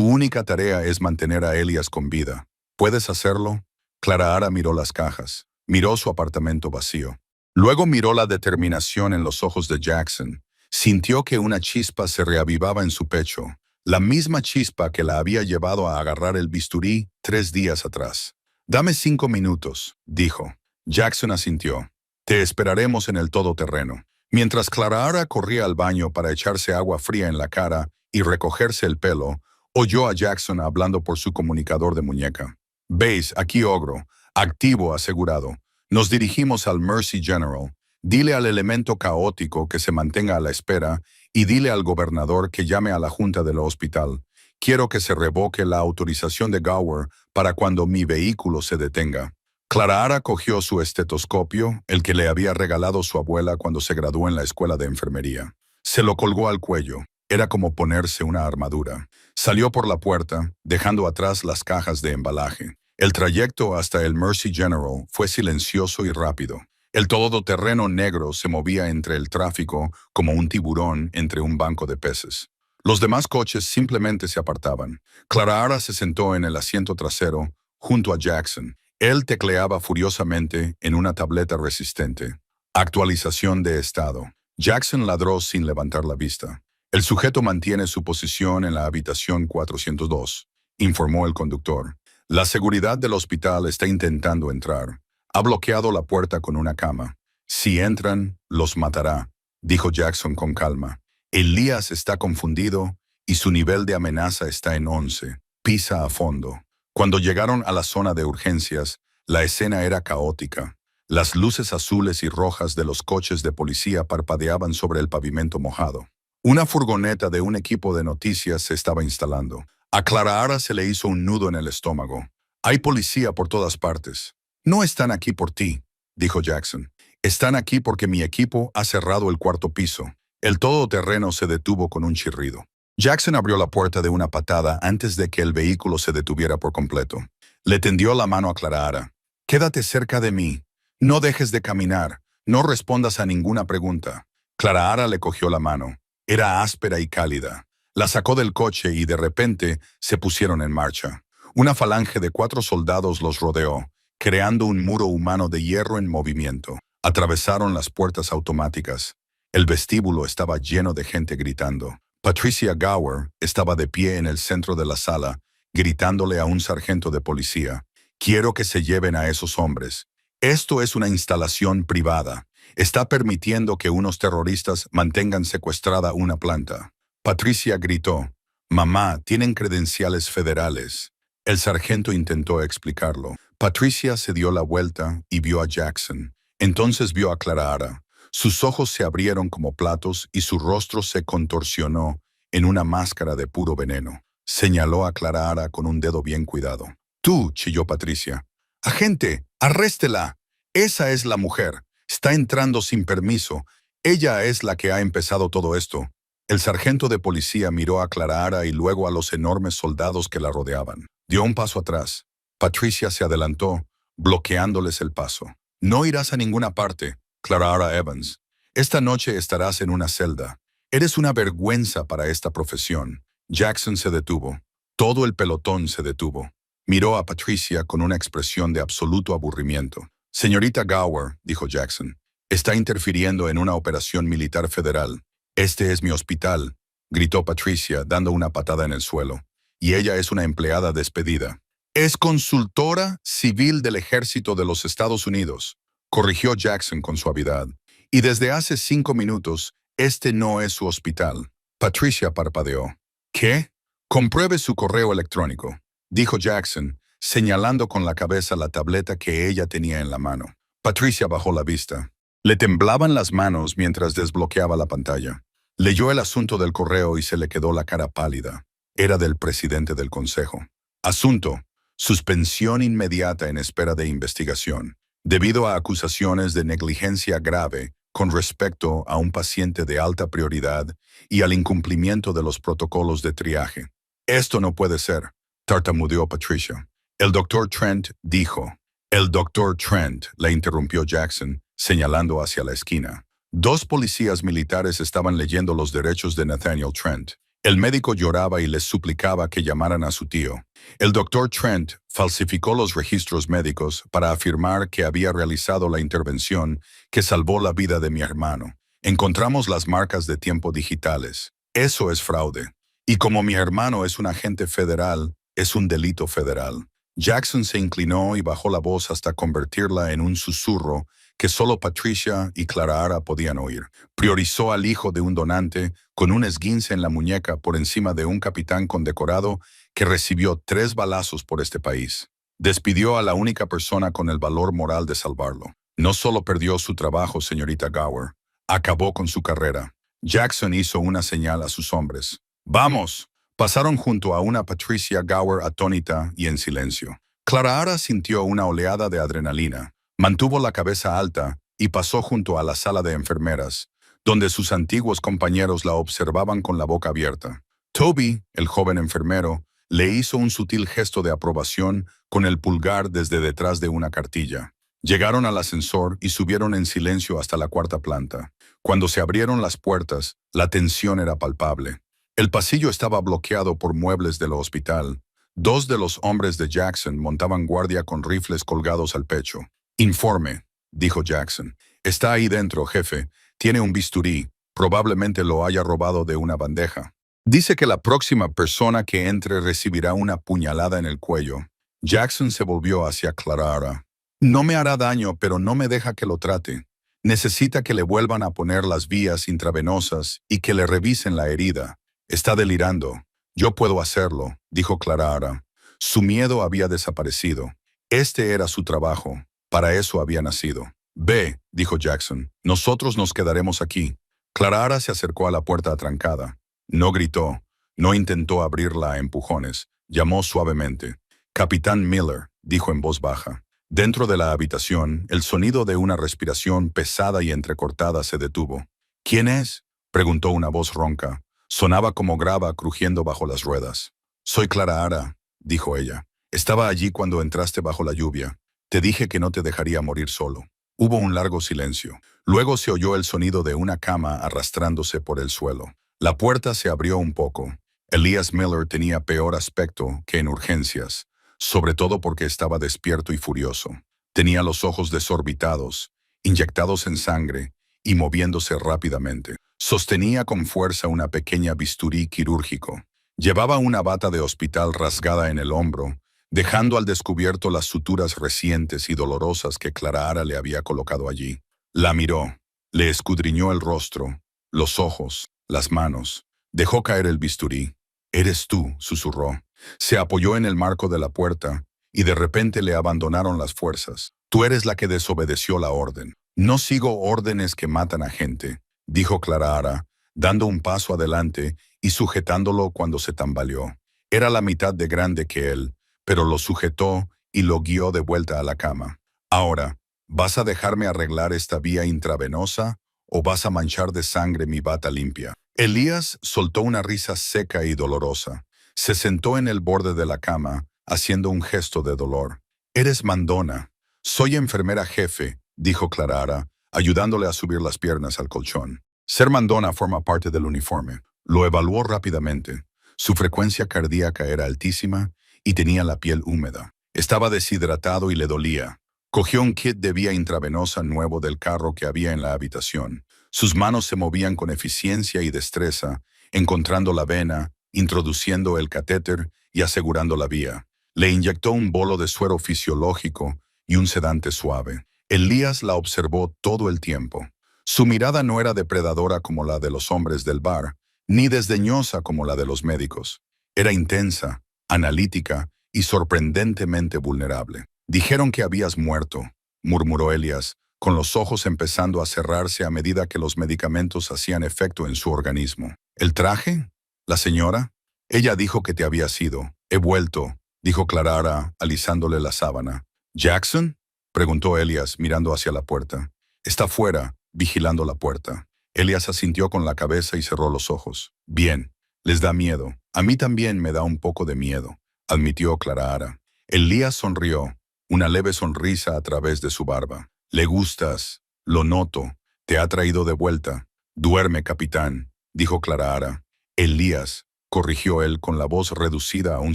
única tarea es mantener a Elias con vida. ¿Puedes hacerlo? Clara miró las cajas. Miró su apartamento vacío. Luego miró la determinación en los ojos de Jackson. Sintió que una chispa se reavivaba en su pecho. La misma chispa que la había llevado a agarrar el bisturí 3 días atrás. Dame 5 minutos, dijo. Jackson asintió. Te esperaremos en el todoterreno. Mientras Clara corría al baño para echarse agua fría en la cara y recogerse el pelo, oyó a Jackson hablando por su comunicador de muñeca. «Veis, aquí Ogro, activo asegurado. Nos dirigimos al Mercy General. Dile al elemento caótico que se mantenga a la espera y dile al gobernador que llame a la junta del hospital. Quiero que se revoque la autorización de Gower para cuando mi vehículo se detenga». Clara cogió su estetoscopio, el que le había regalado su abuela cuando se graduó en la escuela de enfermería. Se lo colgó al cuello. Era como ponerse una armadura. Salió por la puerta, dejando atrás las cajas de embalaje. El trayecto hasta el Mercy General fue silencioso y rápido. El todoterreno negro se movía entre el tráfico como un tiburón entre un banco de peces. Los demás coches simplemente se apartaban. Clara se sentó en el asiento trasero, junto a Jackson. Él tecleaba furiosamente en una tableta resistente. Actualización de estado. Jackson ladró sin levantar la vista. El sujeto mantiene su posición en la habitación 402, informó el conductor. La seguridad del hospital está intentando entrar. Ha bloqueado la puerta con una cama. Si entran, los matará, dijo Jackson con calma. Elías está confundido y su nivel de amenaza está en 11. Pisa a fondo. Cuando llegaron a la zona de urgencias, la escena era caótica. Las luces azules y rojas de los coches de policía parpadeaban sobre el pavimento mojado. Una furgoneta de un equipo de noticias se estaba instalando. A Clara se le hizo un nudo en el estómago. Hay policía por todas partes. No están aquí por ti, dijo Jackson. Están aquí porque mi equipo ha cerrado el 4º piso. El todoterreno se detuvo con un chirrido. Jackson abrió la puerta de una patada antes de que el vehículo se detuviera por completo. Le tendió la mano a Clara. «Quédate cerca de mí. No dejes de caminar. No respondas a ninguna pregunta». Clara le cogió la mano. Era áspera y cálida. La sacó del coche y de repente se pusieron en marcha. Una falange de 4 soldados los rodeó, creando un muro humano de hierro en movimiento. Atravesaron las puertas automáticas. El vestíbulo estaba lleno de gente gritando. Patricia Gower estaba de pie en el centro de la sala, gritándole a un sargento de policía. «Quiero que se lleven a esos hombres. Esto es una instalación privada. Está permitiendo que unos terroristas mantengan secuestrada una planta». Patricia gritó. «Mamá, tienen credenciales federales». El sargento intentó explicarlo. Patricia se dio la vuelta y vio a Jackson. Entonces vio a Clara. Sus ojos se abrieron como platos y su rostro se contorsionó en una máscara de puro veneno. Señaló a Clara con un dedo bien cuidado. «Tú», chilló Patricia. «Agente, arréstela. Esa es la mujer. Está entrando sin permiso. Ella es la que ha empezado todo esto». El sargento de policía miró a Clara y luego a los enormes soldados que la rodeaban. Dio un paso atrás. Patricia se adelantó, bloqueándoles el paso. «No irás a ninguna parte, Clara Evans. Esta noche estarás en una celda. Eres una vergüenza para esta profesión». Jackson se detuvo. Todo el pelotón se detuvo. Miró a Patricia con una expresión de absoluto aburrimiento. «Señorita Gower», dijo Jackson, «está interfiriendo en una operación militar federal. Este es mi hospital», gritó Patricia, dando una patada en el suelo. «Y ella es una empleada despedida». «Es consultora civil del Ejército de los Estados Unidos», corrigió Jackson con suavidad. «Y desde hace 5 minutos, este no es su hospital». Patricia parpadeó. «¿Qué? Compruebe su correo electrónico», dijo Jackson, señalando con la cabeza la tableta que ella tenía en la mano. Patricia bajó la vista. Le temblaban las manos mientras desbloqueaba la pantalla. Leyó el asunto del correo y se le quedó la cara pálida. Era del presidente del consejo. Asunto: suspensión inmediata en espera de investigación, debido a acusaciones de negligencia grave con respecto a un paciente de alta prioridad y al incumplimiento de los protocolos de triaje. «Esto no puede ser», tartamudeó Patricia. El doctor Trent dijo. El doctor Trent, le interrumpió Jackson, señalando hacia la esquina. Dos policías militares estaban leyendo los derechos de Nathaniel Trent. El médico lloraba y les suplicaba que llamaran a su tío. El doctor Trent falsificó los registros médicos para afirmar que había realizado la intervención que salvó la vida de mi hermano. Encontramos las marcas de tiempo digitales. Eso es fraude. Y como mi hermano es un agente federal, es un delito federal. Jackson se inclinó y bajó la voz hasta convertirla en un susurro que solo Patricia y Clara podían oír. Priorizó al hijo de un donante con un esguince en la muñeca por encima de un capitán condecorado que recibió 3 balazos por este país. Despidió a la única persona con el valor moral de salvarlo. No solo perdió su trabajo, señorita Gower, acabó con su carrera. Jackson hizo una señal a sus hombres. ¡Vamos! Pasaron junto a una Patricia Gower atónita y en silencio. Clara sintió una oleada de adrenalina. Mantuvo la cabeza alta y pasó junto a la sala de enfermeras, donde sus antiguos compañeros la observaban con la boca abierta. Toby, el joven enfermero, le hizo un sutil gesto de aprobación con el pulgar desde detrás de una cartilla. Llegaron al ascensor y subieron en silencio hasta la 4ª planta. Cuando se abrieron las puertas, la tensión era palpable. El pasillo estaba bloqueado por muebles del hospital. 2 de los hombres de Jackson montaban guardia con rifles colgados al pecho. «Informe», dijo Jackson. «Está ahí dentro, jefe. Tiene un bisturí. Probablemente lo haya robado de una bandeja. Dice que la próxima persona que entre recibirá una puñalada en el cuello». Jackson se volvió hacia Clara. «No me hará daño, pero no me deja que lo trate. Necesita que le vuelvan a poner las vías intravenosas y que le revisen la herida. Está delirando». «Yo puedo hacerlo», dijo Clara. Su miedo había desaparecido. Este era su trabajo. Para eso había nacido. «Ve», dijo Jackson. «Nosotros nos quedaremos aquí». Clara se acercó a la puerta atrancada. No gritó. No intentó abrirla a empujones. Llamó suavemente. «Capitán Miller», dijo en voz baja. Dentro de la habitación, el sonido de una respiración pesada y entrecortada se detuvo. «¿Quién es?», preguntó una voz ronca. Sonaba como grava crujiendo bajo las ruedas. «Soy Clara», dijo ella. «Estaba allí cuando entraste bajo la lluvia. Te dije que no te dejaría morir solo». Hubo un largo silencio. Luego se oyó el sonido de una cama arrastrándose por el suelo. La puerta se abrió un poco. Elias Miller tenía peor aspecto que en urgencias, sobre todo porque estaba despierto y furioso. Tenía los ojos desorbitados, inyectados en sangre y moviéndose rápidamente. Sostenía con fuerza una pequeña bisturí quirúrgico. Llevaba una bata de hospital rasgada en el hombro, dejando al descubierto las suturas recientes y dolorosas que Clara le había colocado allí. La miró, le escudriñó el rostro, los ojos, las manos. Dejó caer el bisturí. «Eres tú», susurró. Se apoyó en el marco de la puerta y de repente le abandonaron las fuerzas. «Tú eres la que desobedeció la orden». «No sigo órdenes que matan a gente», dijo Clara, dando un paso adelante y sujetándolo cuando se tambaleó. Era la mitad de grande que él, pero lo sujetó y lo guió de vuelta a la cama. «Ahora, ¿vas a dejarme arreglar esta vía intravenosa o vas a manchar de sangre mi bata limpia?» Elías soltó una risa seca y dolorosa. Se sentó en el borde de la cama, haciendo un gesto de dolor. «Eres mandona». «Soy enfermera jefe», dijo Clara, ayudándole a subir las piernas al colchón. Ser mandona forma parte del uniforme. Lo evaluó rápidamente. Su frecuencia cardíaca era altísima y tenía la piel húmeda. Estaba deshidratado y le dolía. Cogió un kit de vía intravenosa nuevo del carro que había en la habitación. Sus manos se movían con eficiencia y destreza, encontrando la vena, introduciendo el catéter y asegurando la vía. Le inyectó un bolo de suero fisiológico y un sedante suave. Elías la observó todo el tiempo. Su mirada no era depredadora como la de los hombres del bar, ni desdeñosa como la de los médicos. Era intensa, analítica y sorprendentemente vulnerable. «Dijeron que habías muerto», murmuró Elías, con los ojos empezando a cerrarse a medida que los medicamentos hacían efecto en su organismo. «¿El traje? ¿La señora?» «Ella dijo que te habías ido. He vuelto», dijo Clara, alisándole la sábana. «¿Jackson?», preguntó Elías, mirando hacia la puerta. «Está fuera, vigilando la puerta». Elías asintió con la cabeza y cerró los ojos. «Bien, les da miedo. A mí también me da un poco de miedo», admitió Clara. Elías sonrió, una leve sonrisa a través de su barba. Le gustas, lo noto, te ha traído de vuelta. Duerme, capitán, dijo Clara. Elías, corrigió él con la voz reducida a un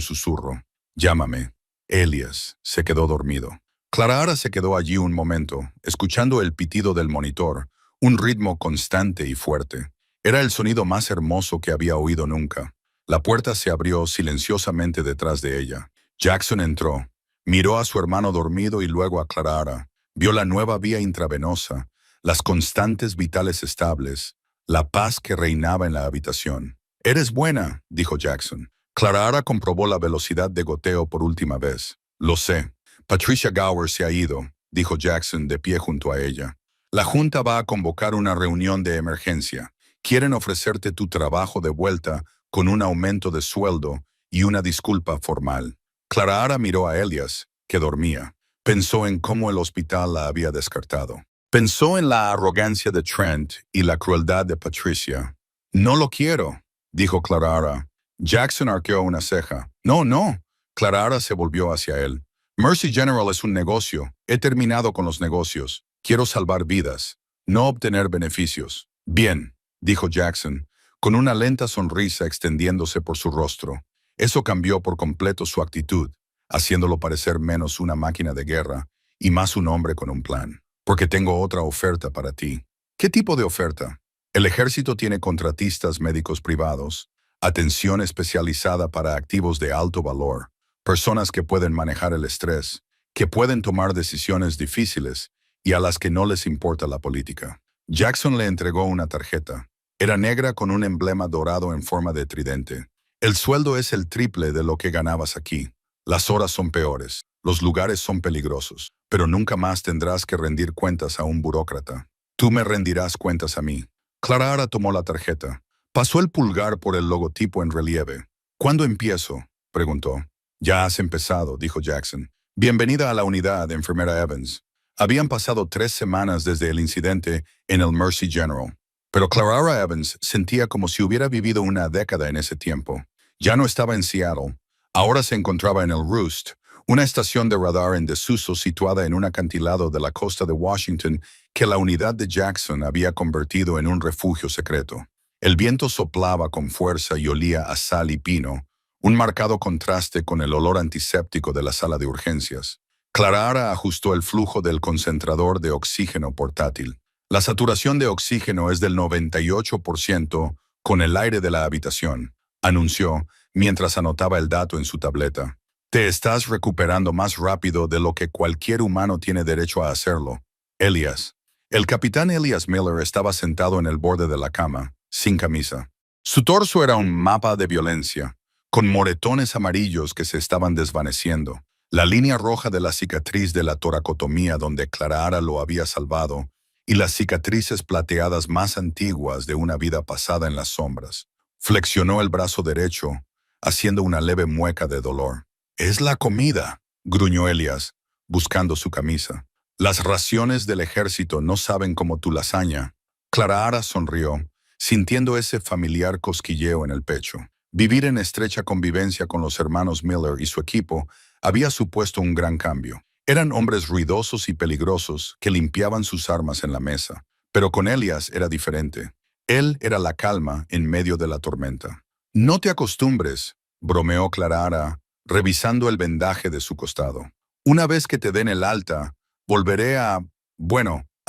susurro. Llámame. Elías se quedó dormido. Clara se quedó allí un momento, escuchando el pitido del monitor, un ritmo constante y fuerte. Era el sonido más hermoso que había oído nunca. La puerta se abrió silenciosamente detrás de ella. Jackson entró, miró a su hermano dormido y luego a Clara. Vio la nueva vía intravenosa, las constantes vitales estables, la paz que reinaba en la habitación. «Eres buena», dijo Jackson. Clara comprobó la velocidad de goteo por última vez. «Lo sé. Patricia Gower se ha ido», dijo Jackson de pie junto a ella. «La Junta va a convocar una reunión de emergencia. Quieren ofrecerte tu trabajo de vuelta con un aumento de sueldo y una disculpa formal». Clara miró a Elias, que dormía. Pensó en cómo el hospital la había descartado. Pensó en la arrogancia de Trent y la crueldad de Patricia. «No lo quiero», dijo Clara. Jackson arqueó una ceja. «No, no». Clara se volvió hacia él. «Mercy General es un negocio. He terminado con los negocios. Quiero salvar vidas, no obtener beneficios». «Bien», dijo Jackson, con una lenta sonrisa extendiéndose por su rostro. Eso cambió por completo su actitud, haciéndolo parecer menos una máquina de guerra y más un hombre con un plan. «Porque tengo otra oferta para ti». «¿Qué tipo de oferta?» «El ejército tiene contratistas médicos privados, atención especializada para activos de alto valor, personas que pueden manejar el estrés, que pueden tomar decisiones difíciles y a las que no les importa la política». Jackson le entregó una tarjeta. Era negra con un emblema dorado en forma de tridente. «El sueldo es el triple de lo que ganabas aquí. Las horas son peores, los lugares son peligrosos, pero nunca más tendrás que rendir cuentas a un burócrata. Tú me rendirás cuentas a mí». Clara tomó la tarjeta. Pasó el pulgar por el logotipo en relieve. «¿Cuándo empiezo?», preguntó. «Ya has empezado», dijo Jackson. «Bienvenida a la unidad, enfermera Evans». Habían pasado 3 semanas desde el incidente en el Mercy General, pero Clara Evans sentía como si hubiera vivido una década en ese tiempo. Ya no estaba en Seattle. Ahora se encontraba en el Roost, una estación de radar en desuso situada en un acantilado de la costa de Washington que la unidad de Jackson había convertido en un refugio secreto. El viento soplaba con fuerza y olía a sal y pino, un marcado contraste con el olor antiséptico de la sala de urgencias. Clara ajustó el flujo del concentrador de oxígeno portátil. «La saturación de oxígeno es del 98% con el aire de la habitación», anunció mientras anotaba el dato en su tableta. «Te estás recuperando más rápido de lo que cualquier humano tiene derecho a hacerlo, Elias». El capitán Elias Miller estaba sentado en el borde de la cama, sin camisa. Su torso era un mapa de violencia, con moretones amarillos que se estaban desvaneciendo. La línea roja de la cicatriz de la toracotomía donde Clara lo había salvado y las cicatrices plateadas más antiguas de una vida pasada en las sombras. Flexionó el brazo derecho, haciendo una leve mueca de dolor. «Es la comida», gruñó Elias, buscando su camisa. «Las raciones del ejército no saben como tu lasaña». Clara sonrió, sintiendo ese familiar cosquilleo en el pecho. Vivir en estrecha convivencia con los hermanos Miller y su equipo había supuesto un gran cambio. Eran hombres ruidosos y peligrosos que limpiaban sus armas en la mesa, pero con Elias era diferente. Él era la calma en medio de la tormenta. «No te acostumbres», bromeó Clara, revisando el vendaje de su costado. «Una vez que te den el alta, volveré a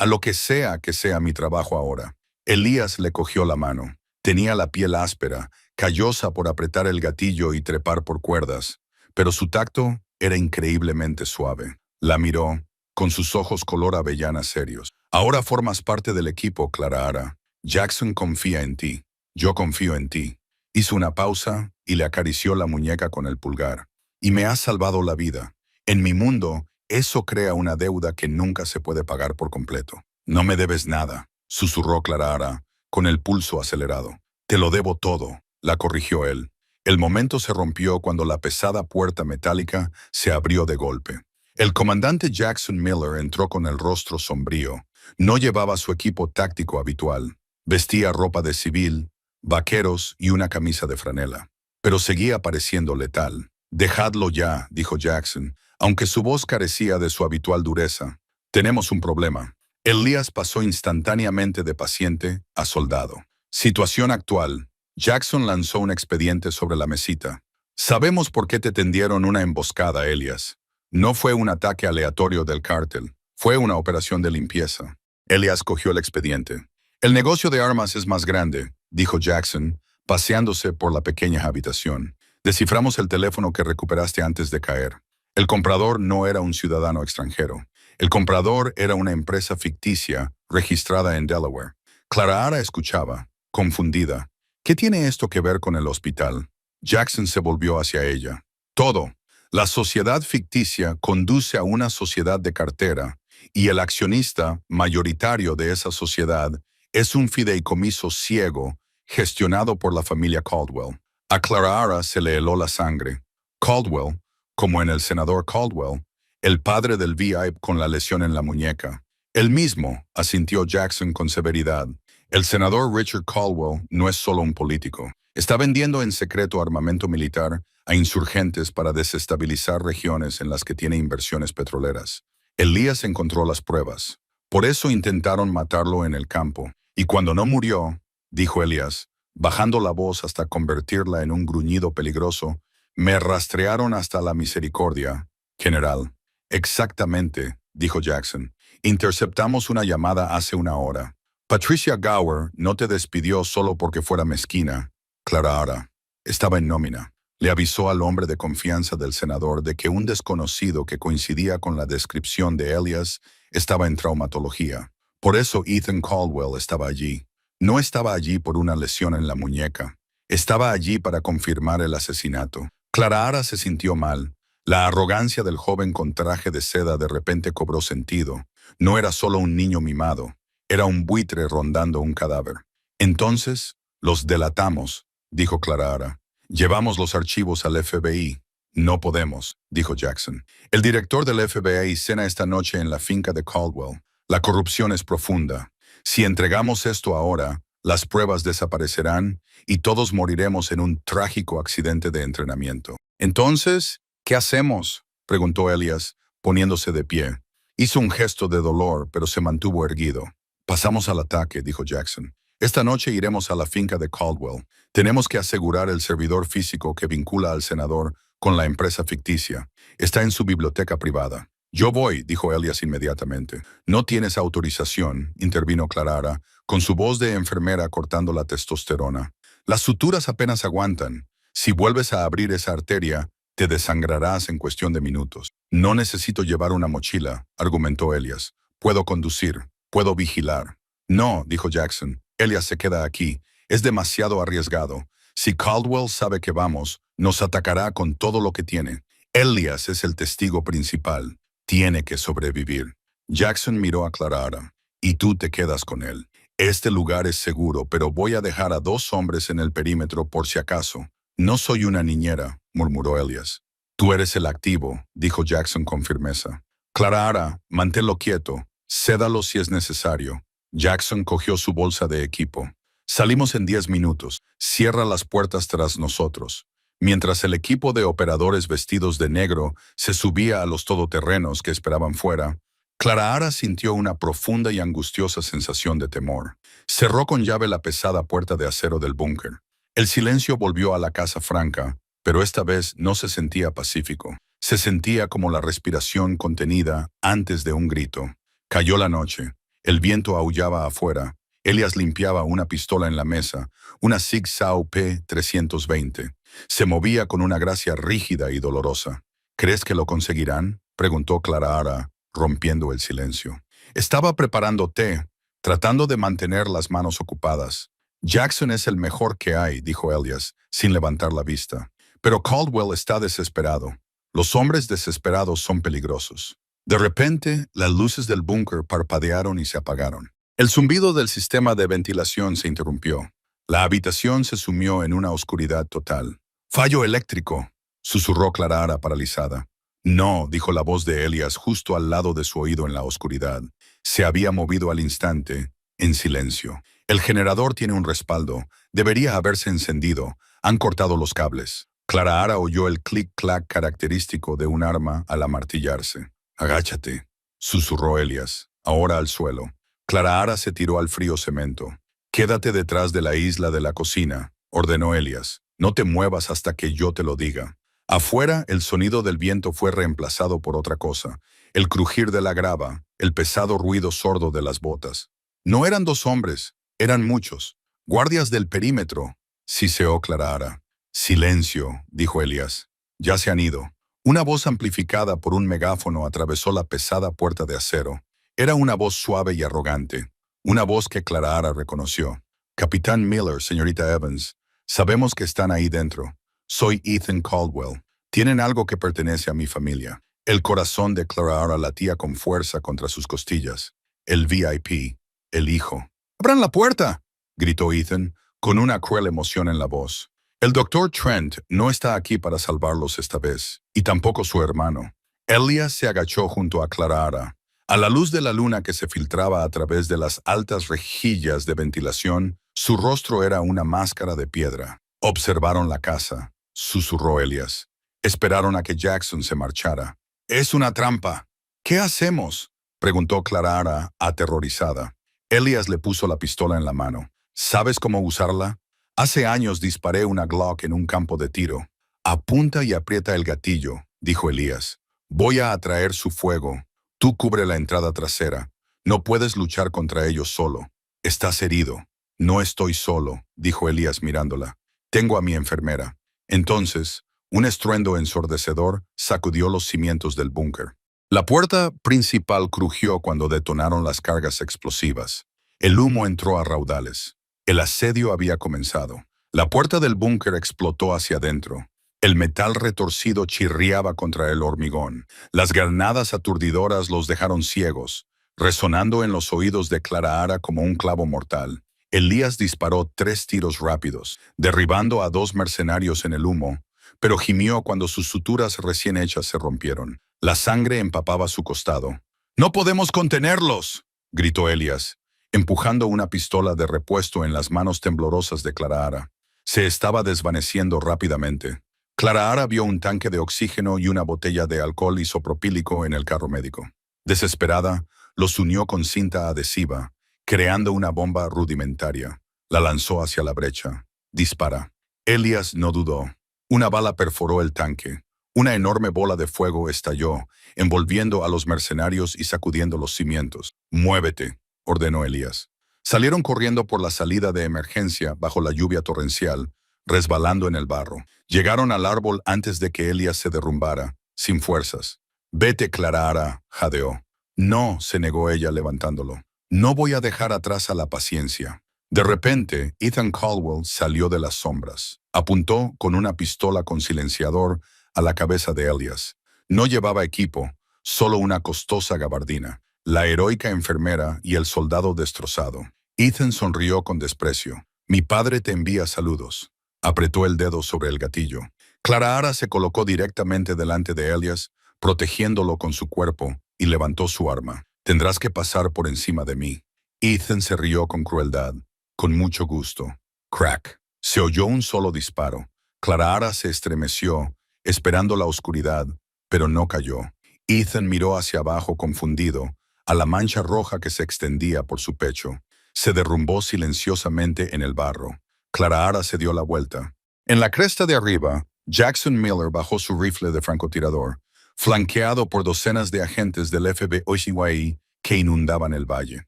lo que sea mi trabajo ahora». Elías le cogió la mano. Tenía la piel áspera, callosa por apretar el gatillo y trepar por cuerdas, pero su tacto era increíblemente suave. La miró, con sus ojos color avellana serios. «Ahora formas parte del equipo, Clara. Jackson confía en ti. Yo confío en ti». Hizo una pausa y le acarició la muñeca con el pulgar. «Y me has salvado la vida. En mi mundo, eso crea una deuda que nunca se puede pagar por completo». «No me debes nada», susurró Clara, con el pulso acelerado. «Te lo debo todo», la corrigió él. El momento se rompió cuando la pesada puerta metálica se abrió de golpe. El comandante Jackson Miller entró con el rostro sombrío. No llevaba su equipo táctico habitual. Vestía ropa de civil, vaqueros y una camisa de franela. Pero seguía pareciendo letal. Dejadlo ya, dijo Jackson, aunque su voz carecía de su habitual dureza. Tenemos un problema. Elías pasó instantáneamente de paciente a soldado. Situación actual. Jackson lanzó un expediente sobre la mesita. Sabemos por qué te tendieron una emboscada, Elias. No fue un ataque aleatorio del cártel. Fue una operación de limpieza. Elias cogió el expediente. El negocio de armas es más grande, dijo Jackson, paseándose por la pequeña habitación. Desciframos el teléfono que recuperaste antes de caer. El comprador no era un ciudadano extranjero. El comprador era una empresa ficticia registrada en Delaware. Clara escuchaba, confundida. ¿Qué tiene esto que ver con el hospital? Jackson se volvió hacia ella. Todo. La sociedad ficticia conduce a una sociedad de cartera y el accionista mayoritario de esa sociedad es un fideicomiso ciego gestionado por la familia Caldwell. A Clara se le heló la sangre. Caldwell, como en el senador Caldwell, el padre del VIP con la lesión en la muñeca. El mismo, asintió Jackson con severidad. El senador Richard Caldwell no es solo un político. Está vendiendo en secreto armamento militar a insurgentes para desestabilizar regiones en las que tiene inversiones petroleras. Elías encontró las pruebas. Por eso intentaron matarlo en el campo. Y cuando no murió, dijo Elías, bajando la voz hasta convertirla en un gruñido peligroso, me rastrearon hasta la misericordia, general. Exactamente, dijo Jackson. Interceptamos una llamada hace una hora. Patricia Gower no te despidió solo porque fuera mezquina. Clara estaba en nómina. Le avisó al hombre de confianza del senador de que un desconocido que coincidía con la descripción de Elias estaba en traumatología. Por eso Ethan Caldwell estaba allí. No estaba allí por una lesión en la muñeca. Estaba allí para confirmar el asesinato. Clara se sintió mal. La arrogancia del joven con traje de seda de repente cobró sentido. No era solo un niño mimado. Era un buitre rondando un cadáver. Entonces, los delatamos, dijo Clara. Llevamos los archivos al FBI. No podemos, dijo Jackson. El director del FBI cena esta noche en la finca de Caldwell. La corrupción es profunda. Si entregamos esto ahora, las pruebas desaparecerán y todos moriremos en un trágico accidente de entrenamiento. Entonces, ¿qué hacemos?, preguntó Elias, poniéndose de pie. Hizo un gesto de dolor, pero se mantuvo erguido. Pasamos al ataque, dijo Jackson. Esta noche iremos a la finca de Caldwell. Tenemos que asegurar el servidor físico que vincula al senador con la empresa ficticia. Está en su biblioteca privada. Yo voy, dijo Elias inmediatamente. No tienes autorización, intervino Clara, con su voz de enfermera cortando la testosterona. Las suturas apenas aguantan. Si vuelves a abrir esa arteria, te desangrarás en cuestión de minutos. No necesito llevar una mochila, argumentó Elias. Puedo conducir, puedo vigilar. No, dijo Jackson. Elias se queda aquí. Es demasiado arriesgado. Si Caldwell sabe que vamos, nos atacará con todo lo que tiene. Elias es el testigo principal. Tiene que sobrevivir. Jackson miró a Clara. Y tú te quedas con él. Este lugar es seguro, pero voy a dejar a 2 hombres en el perímetro por si acaso. No soy una niñera, murmuró Elias. Tú eres el activo, dijo Jackson con firmeza. Clara, manténlo quieto. Cédalo si es necesario. Jackson cogió su bolsa de equipo. Salimos en 10 minutos. Cierra las puertas tras nosotros. Mientras el equipo de operadores vestidos de negro se subía a los todoterrenos que esperaban fuera, Clara sintió una profunda y angustiosa sensación de temor. Cerró con llave la pesada puerta de acero del búnker. El silencio volvió a la Casa Franca, pero esta vez no se sentía pacífico. Se sentía como la respiración contenida antes de un grito. Cayó la noche. El viento aullaba afuera. Elias limpiaba una pistola en la mesa, una Sig Sauer P-320. Se movía con una gracia rígida y dolorosa. ¿Crees que lo conseguirán?, preguntó Clara, rompiendo el silencio. Estaba preparando té, tratando de mantener las manos ocupadas. Jackson es el mejor que hay, dijo Elias, sin levantar la vista. Pero Caldwell está desesperado. Los hombres desesperados son peligrosos. De repente, las luces del búnker parpadearon y se apagaron. El zumbido del sistema de ventilación se interrumpió. La habitación se sumió en una oscuridad total. «¡Fallo eléctrico!», susurró Clara paralizada. «No», dijo la voz de Elias justo al lado de su oído en la oscuridad. Se había movido al instante, en silencio. «El generador tiene un respaldo. Debería haberse encendido. Han cortado los cables». Clara Ara oyó el clic-clac característico de un arma al amartillarse. «Agáchate», susurró Elias, ahora al suelo. Clara Ara se tiró al frío cemento. «Quédate detrás de la isla de la cocina», ordenó Elias. «No te muevas hasta que yo te lo diga». Afuera, el sonido del viento fue reemplazado por otra cosa. El crujir de la grava, el pesado ruido sordo de las botas. No eran dos hombres, eran muchos. «Guardias del perímetro», siseó Clara Ara. «Silencio», dijo Elias. «Ya se han ido». Una voz amplificada por un megáfono atravesó la pesada puerta de acero. Era una voz suave y arrogante. Una voz que Clara Ara reconoció. «Capitán Miller, señorita Evans, sabemos que están ahí dentro. Soy Ethan Caldwell. Tienen algo que pertenece a mi familia». El corazón de Clara Ara latía con fuerza contra sus costillas. El VIP, el hijo. «¡Abran la puerta!», gritó Ethan, con una cruel emoción en la voz. «El doctor Trent no está aquí para salvarlos esta vez, y tampoco su hermano». Elias se agachó junto a Clara Ara. A la luz de la luna que se filtraba a través de las altas rejillas de ventilación, su rostro era una máscara de piedra. «Observaron la casa», susurró Elias. «Esperaron a que Jackson se marchara». «Es una trampa». «¿Qué hacemos?», preguntó Clara Ara, aterrorizada. Elias le puso la pistola en la mano. «¿Sabes cómo usarla? Hace años disparé una Glock en un campo de tiro». «Apunta y aprieta el gatillo», dijo Elias. «Voy a atraer su fuego. Tú cubre la entrada trasera. No puedes luchar contra ellos solo. Estás herido». «No estoy solo», dijo Elias mirándola. «Tengo a mi enfermera». Entonces, un estruendo ensordecedor sacudió los cimientos del búnker. La puerta principal crujió cuando detonaron las cargas explosivas. El humo entró a raudales. El asedio había comenzado. La puerta del búnker explotó hacia adentro. El metal retorcido chirriaba contra el hormigón. Las granadas aturdidoras los dejaron ciegos, resonando en los oídos de Clara Ara como un clavo mortal. Elias disparó 3 tiros rápidos, derribando a 2 mercenarios en el humo, pero gimió cuando sus suturas recién hechas se rompieron. La sangre empapaba su costado. «¡No podemos contenerlos!», gritó Elias, empujando una pistola de repuesto en las manos temblorosas de Clara Ara. Se estaba desvaneciendo rápidamente. Clara Ara vio un tanque de oxígeno y una botella de alcohol isopropílico en el carro médico. Desesperada, los unió con cinta adhesiva, creando una bomba rudimentaria. La lanzó hacia la brecha. «Dispara». Elias no dudó. Una bala perforó el tanque. Una enorme bola de fuego estalló, envolviendo a los mercenarios y sacudiendo los cimientos. «Muévete», ordenó Elias. Salieron corriendo por la salida de emergencia bajo la lluvia torrencial, resbalando en el barro. Llegaron al árbol antes de que Elias se derrumbara, sin fuerzas. «Vete, Clara Ara», jadeó. «No», se negó ella levantándolo. «No voy a dejar atrás a la paciencia». De repente, Ethan Caldwell salió de las sombras. Apuntó con una pistola con silenciador a la cabeza de Elias. No llevaba equipo, solo una costosa gabardina. La heroica enfermera y el soldado destrozado. Ethan sonrió con desprecio. «Mi padre te envía saludos». Apretó el dedo sobre el gatillo. Clara Ara se colocó directamente delante de Elias, protegiéndolo con su cuerpo, y levantó su arma. «Tendrás que pasar por encima de mí». Ethan se rió con crueldad. «Con mucho gusto». Crack. Se oyó un solo disparo. Clara Ara se estremeció, esperando la oscuridad, pero no cayó. Ethan miró hacia abajo confundido, a la mancha roja que se extendía por su pecho. Se derrumbó silenciosamente en el barro. Clara Ara se dio la vuelta. En la cresta de arriba, Jackson Miller bajó su rifle de francotirador, flanqueado por docenas de agentes del FBI que inundaban el valle.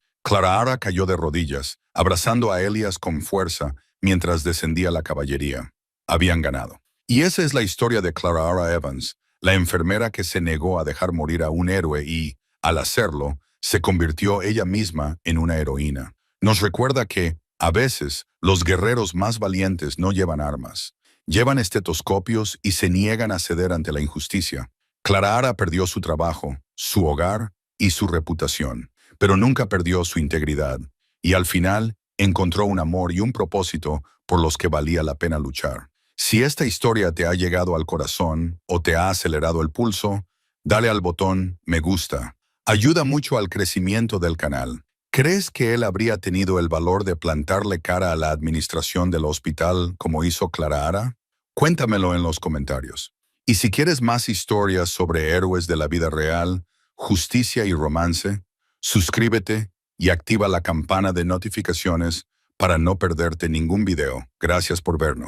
Clara Ara cayó de rodillas, abrazando a Elias con fuerza mientras descendía la caballería. Habían ganado. Y esa es la historia de Clara Ara Evans, la enfermera que se negó a dejar morir a un héroe y, al hacerlo, se convirtió ella misma en una heroína. Nos recuerda que, a veces, los guerreros más valientes no llevan armas. Llevan estetoscopios y se niegan a ceder ante la injusticia. Clara Ara perdió su trabajo, su hogar y su reputación, pero nunca perdió su integridad. Y al final, encontró un amor y un propósito por los que valía la pena luchar. Si esta historia te ha llegado al corazón o te ha acelerado el pulso, dale al botón me gusta. Ayuda mucho al crecimiento del canal. ¿Crees que él habría tenido el valor de plantarle cara a la administración del hospital como hizo Clara Ara? Cuéntamelo en los comentarios. Y si quieres más historias sobre héroes de la vida real, justicia y romance, suscríbete y activa la campana de notificaciones para no perderte ningún video. Gracias por vernos.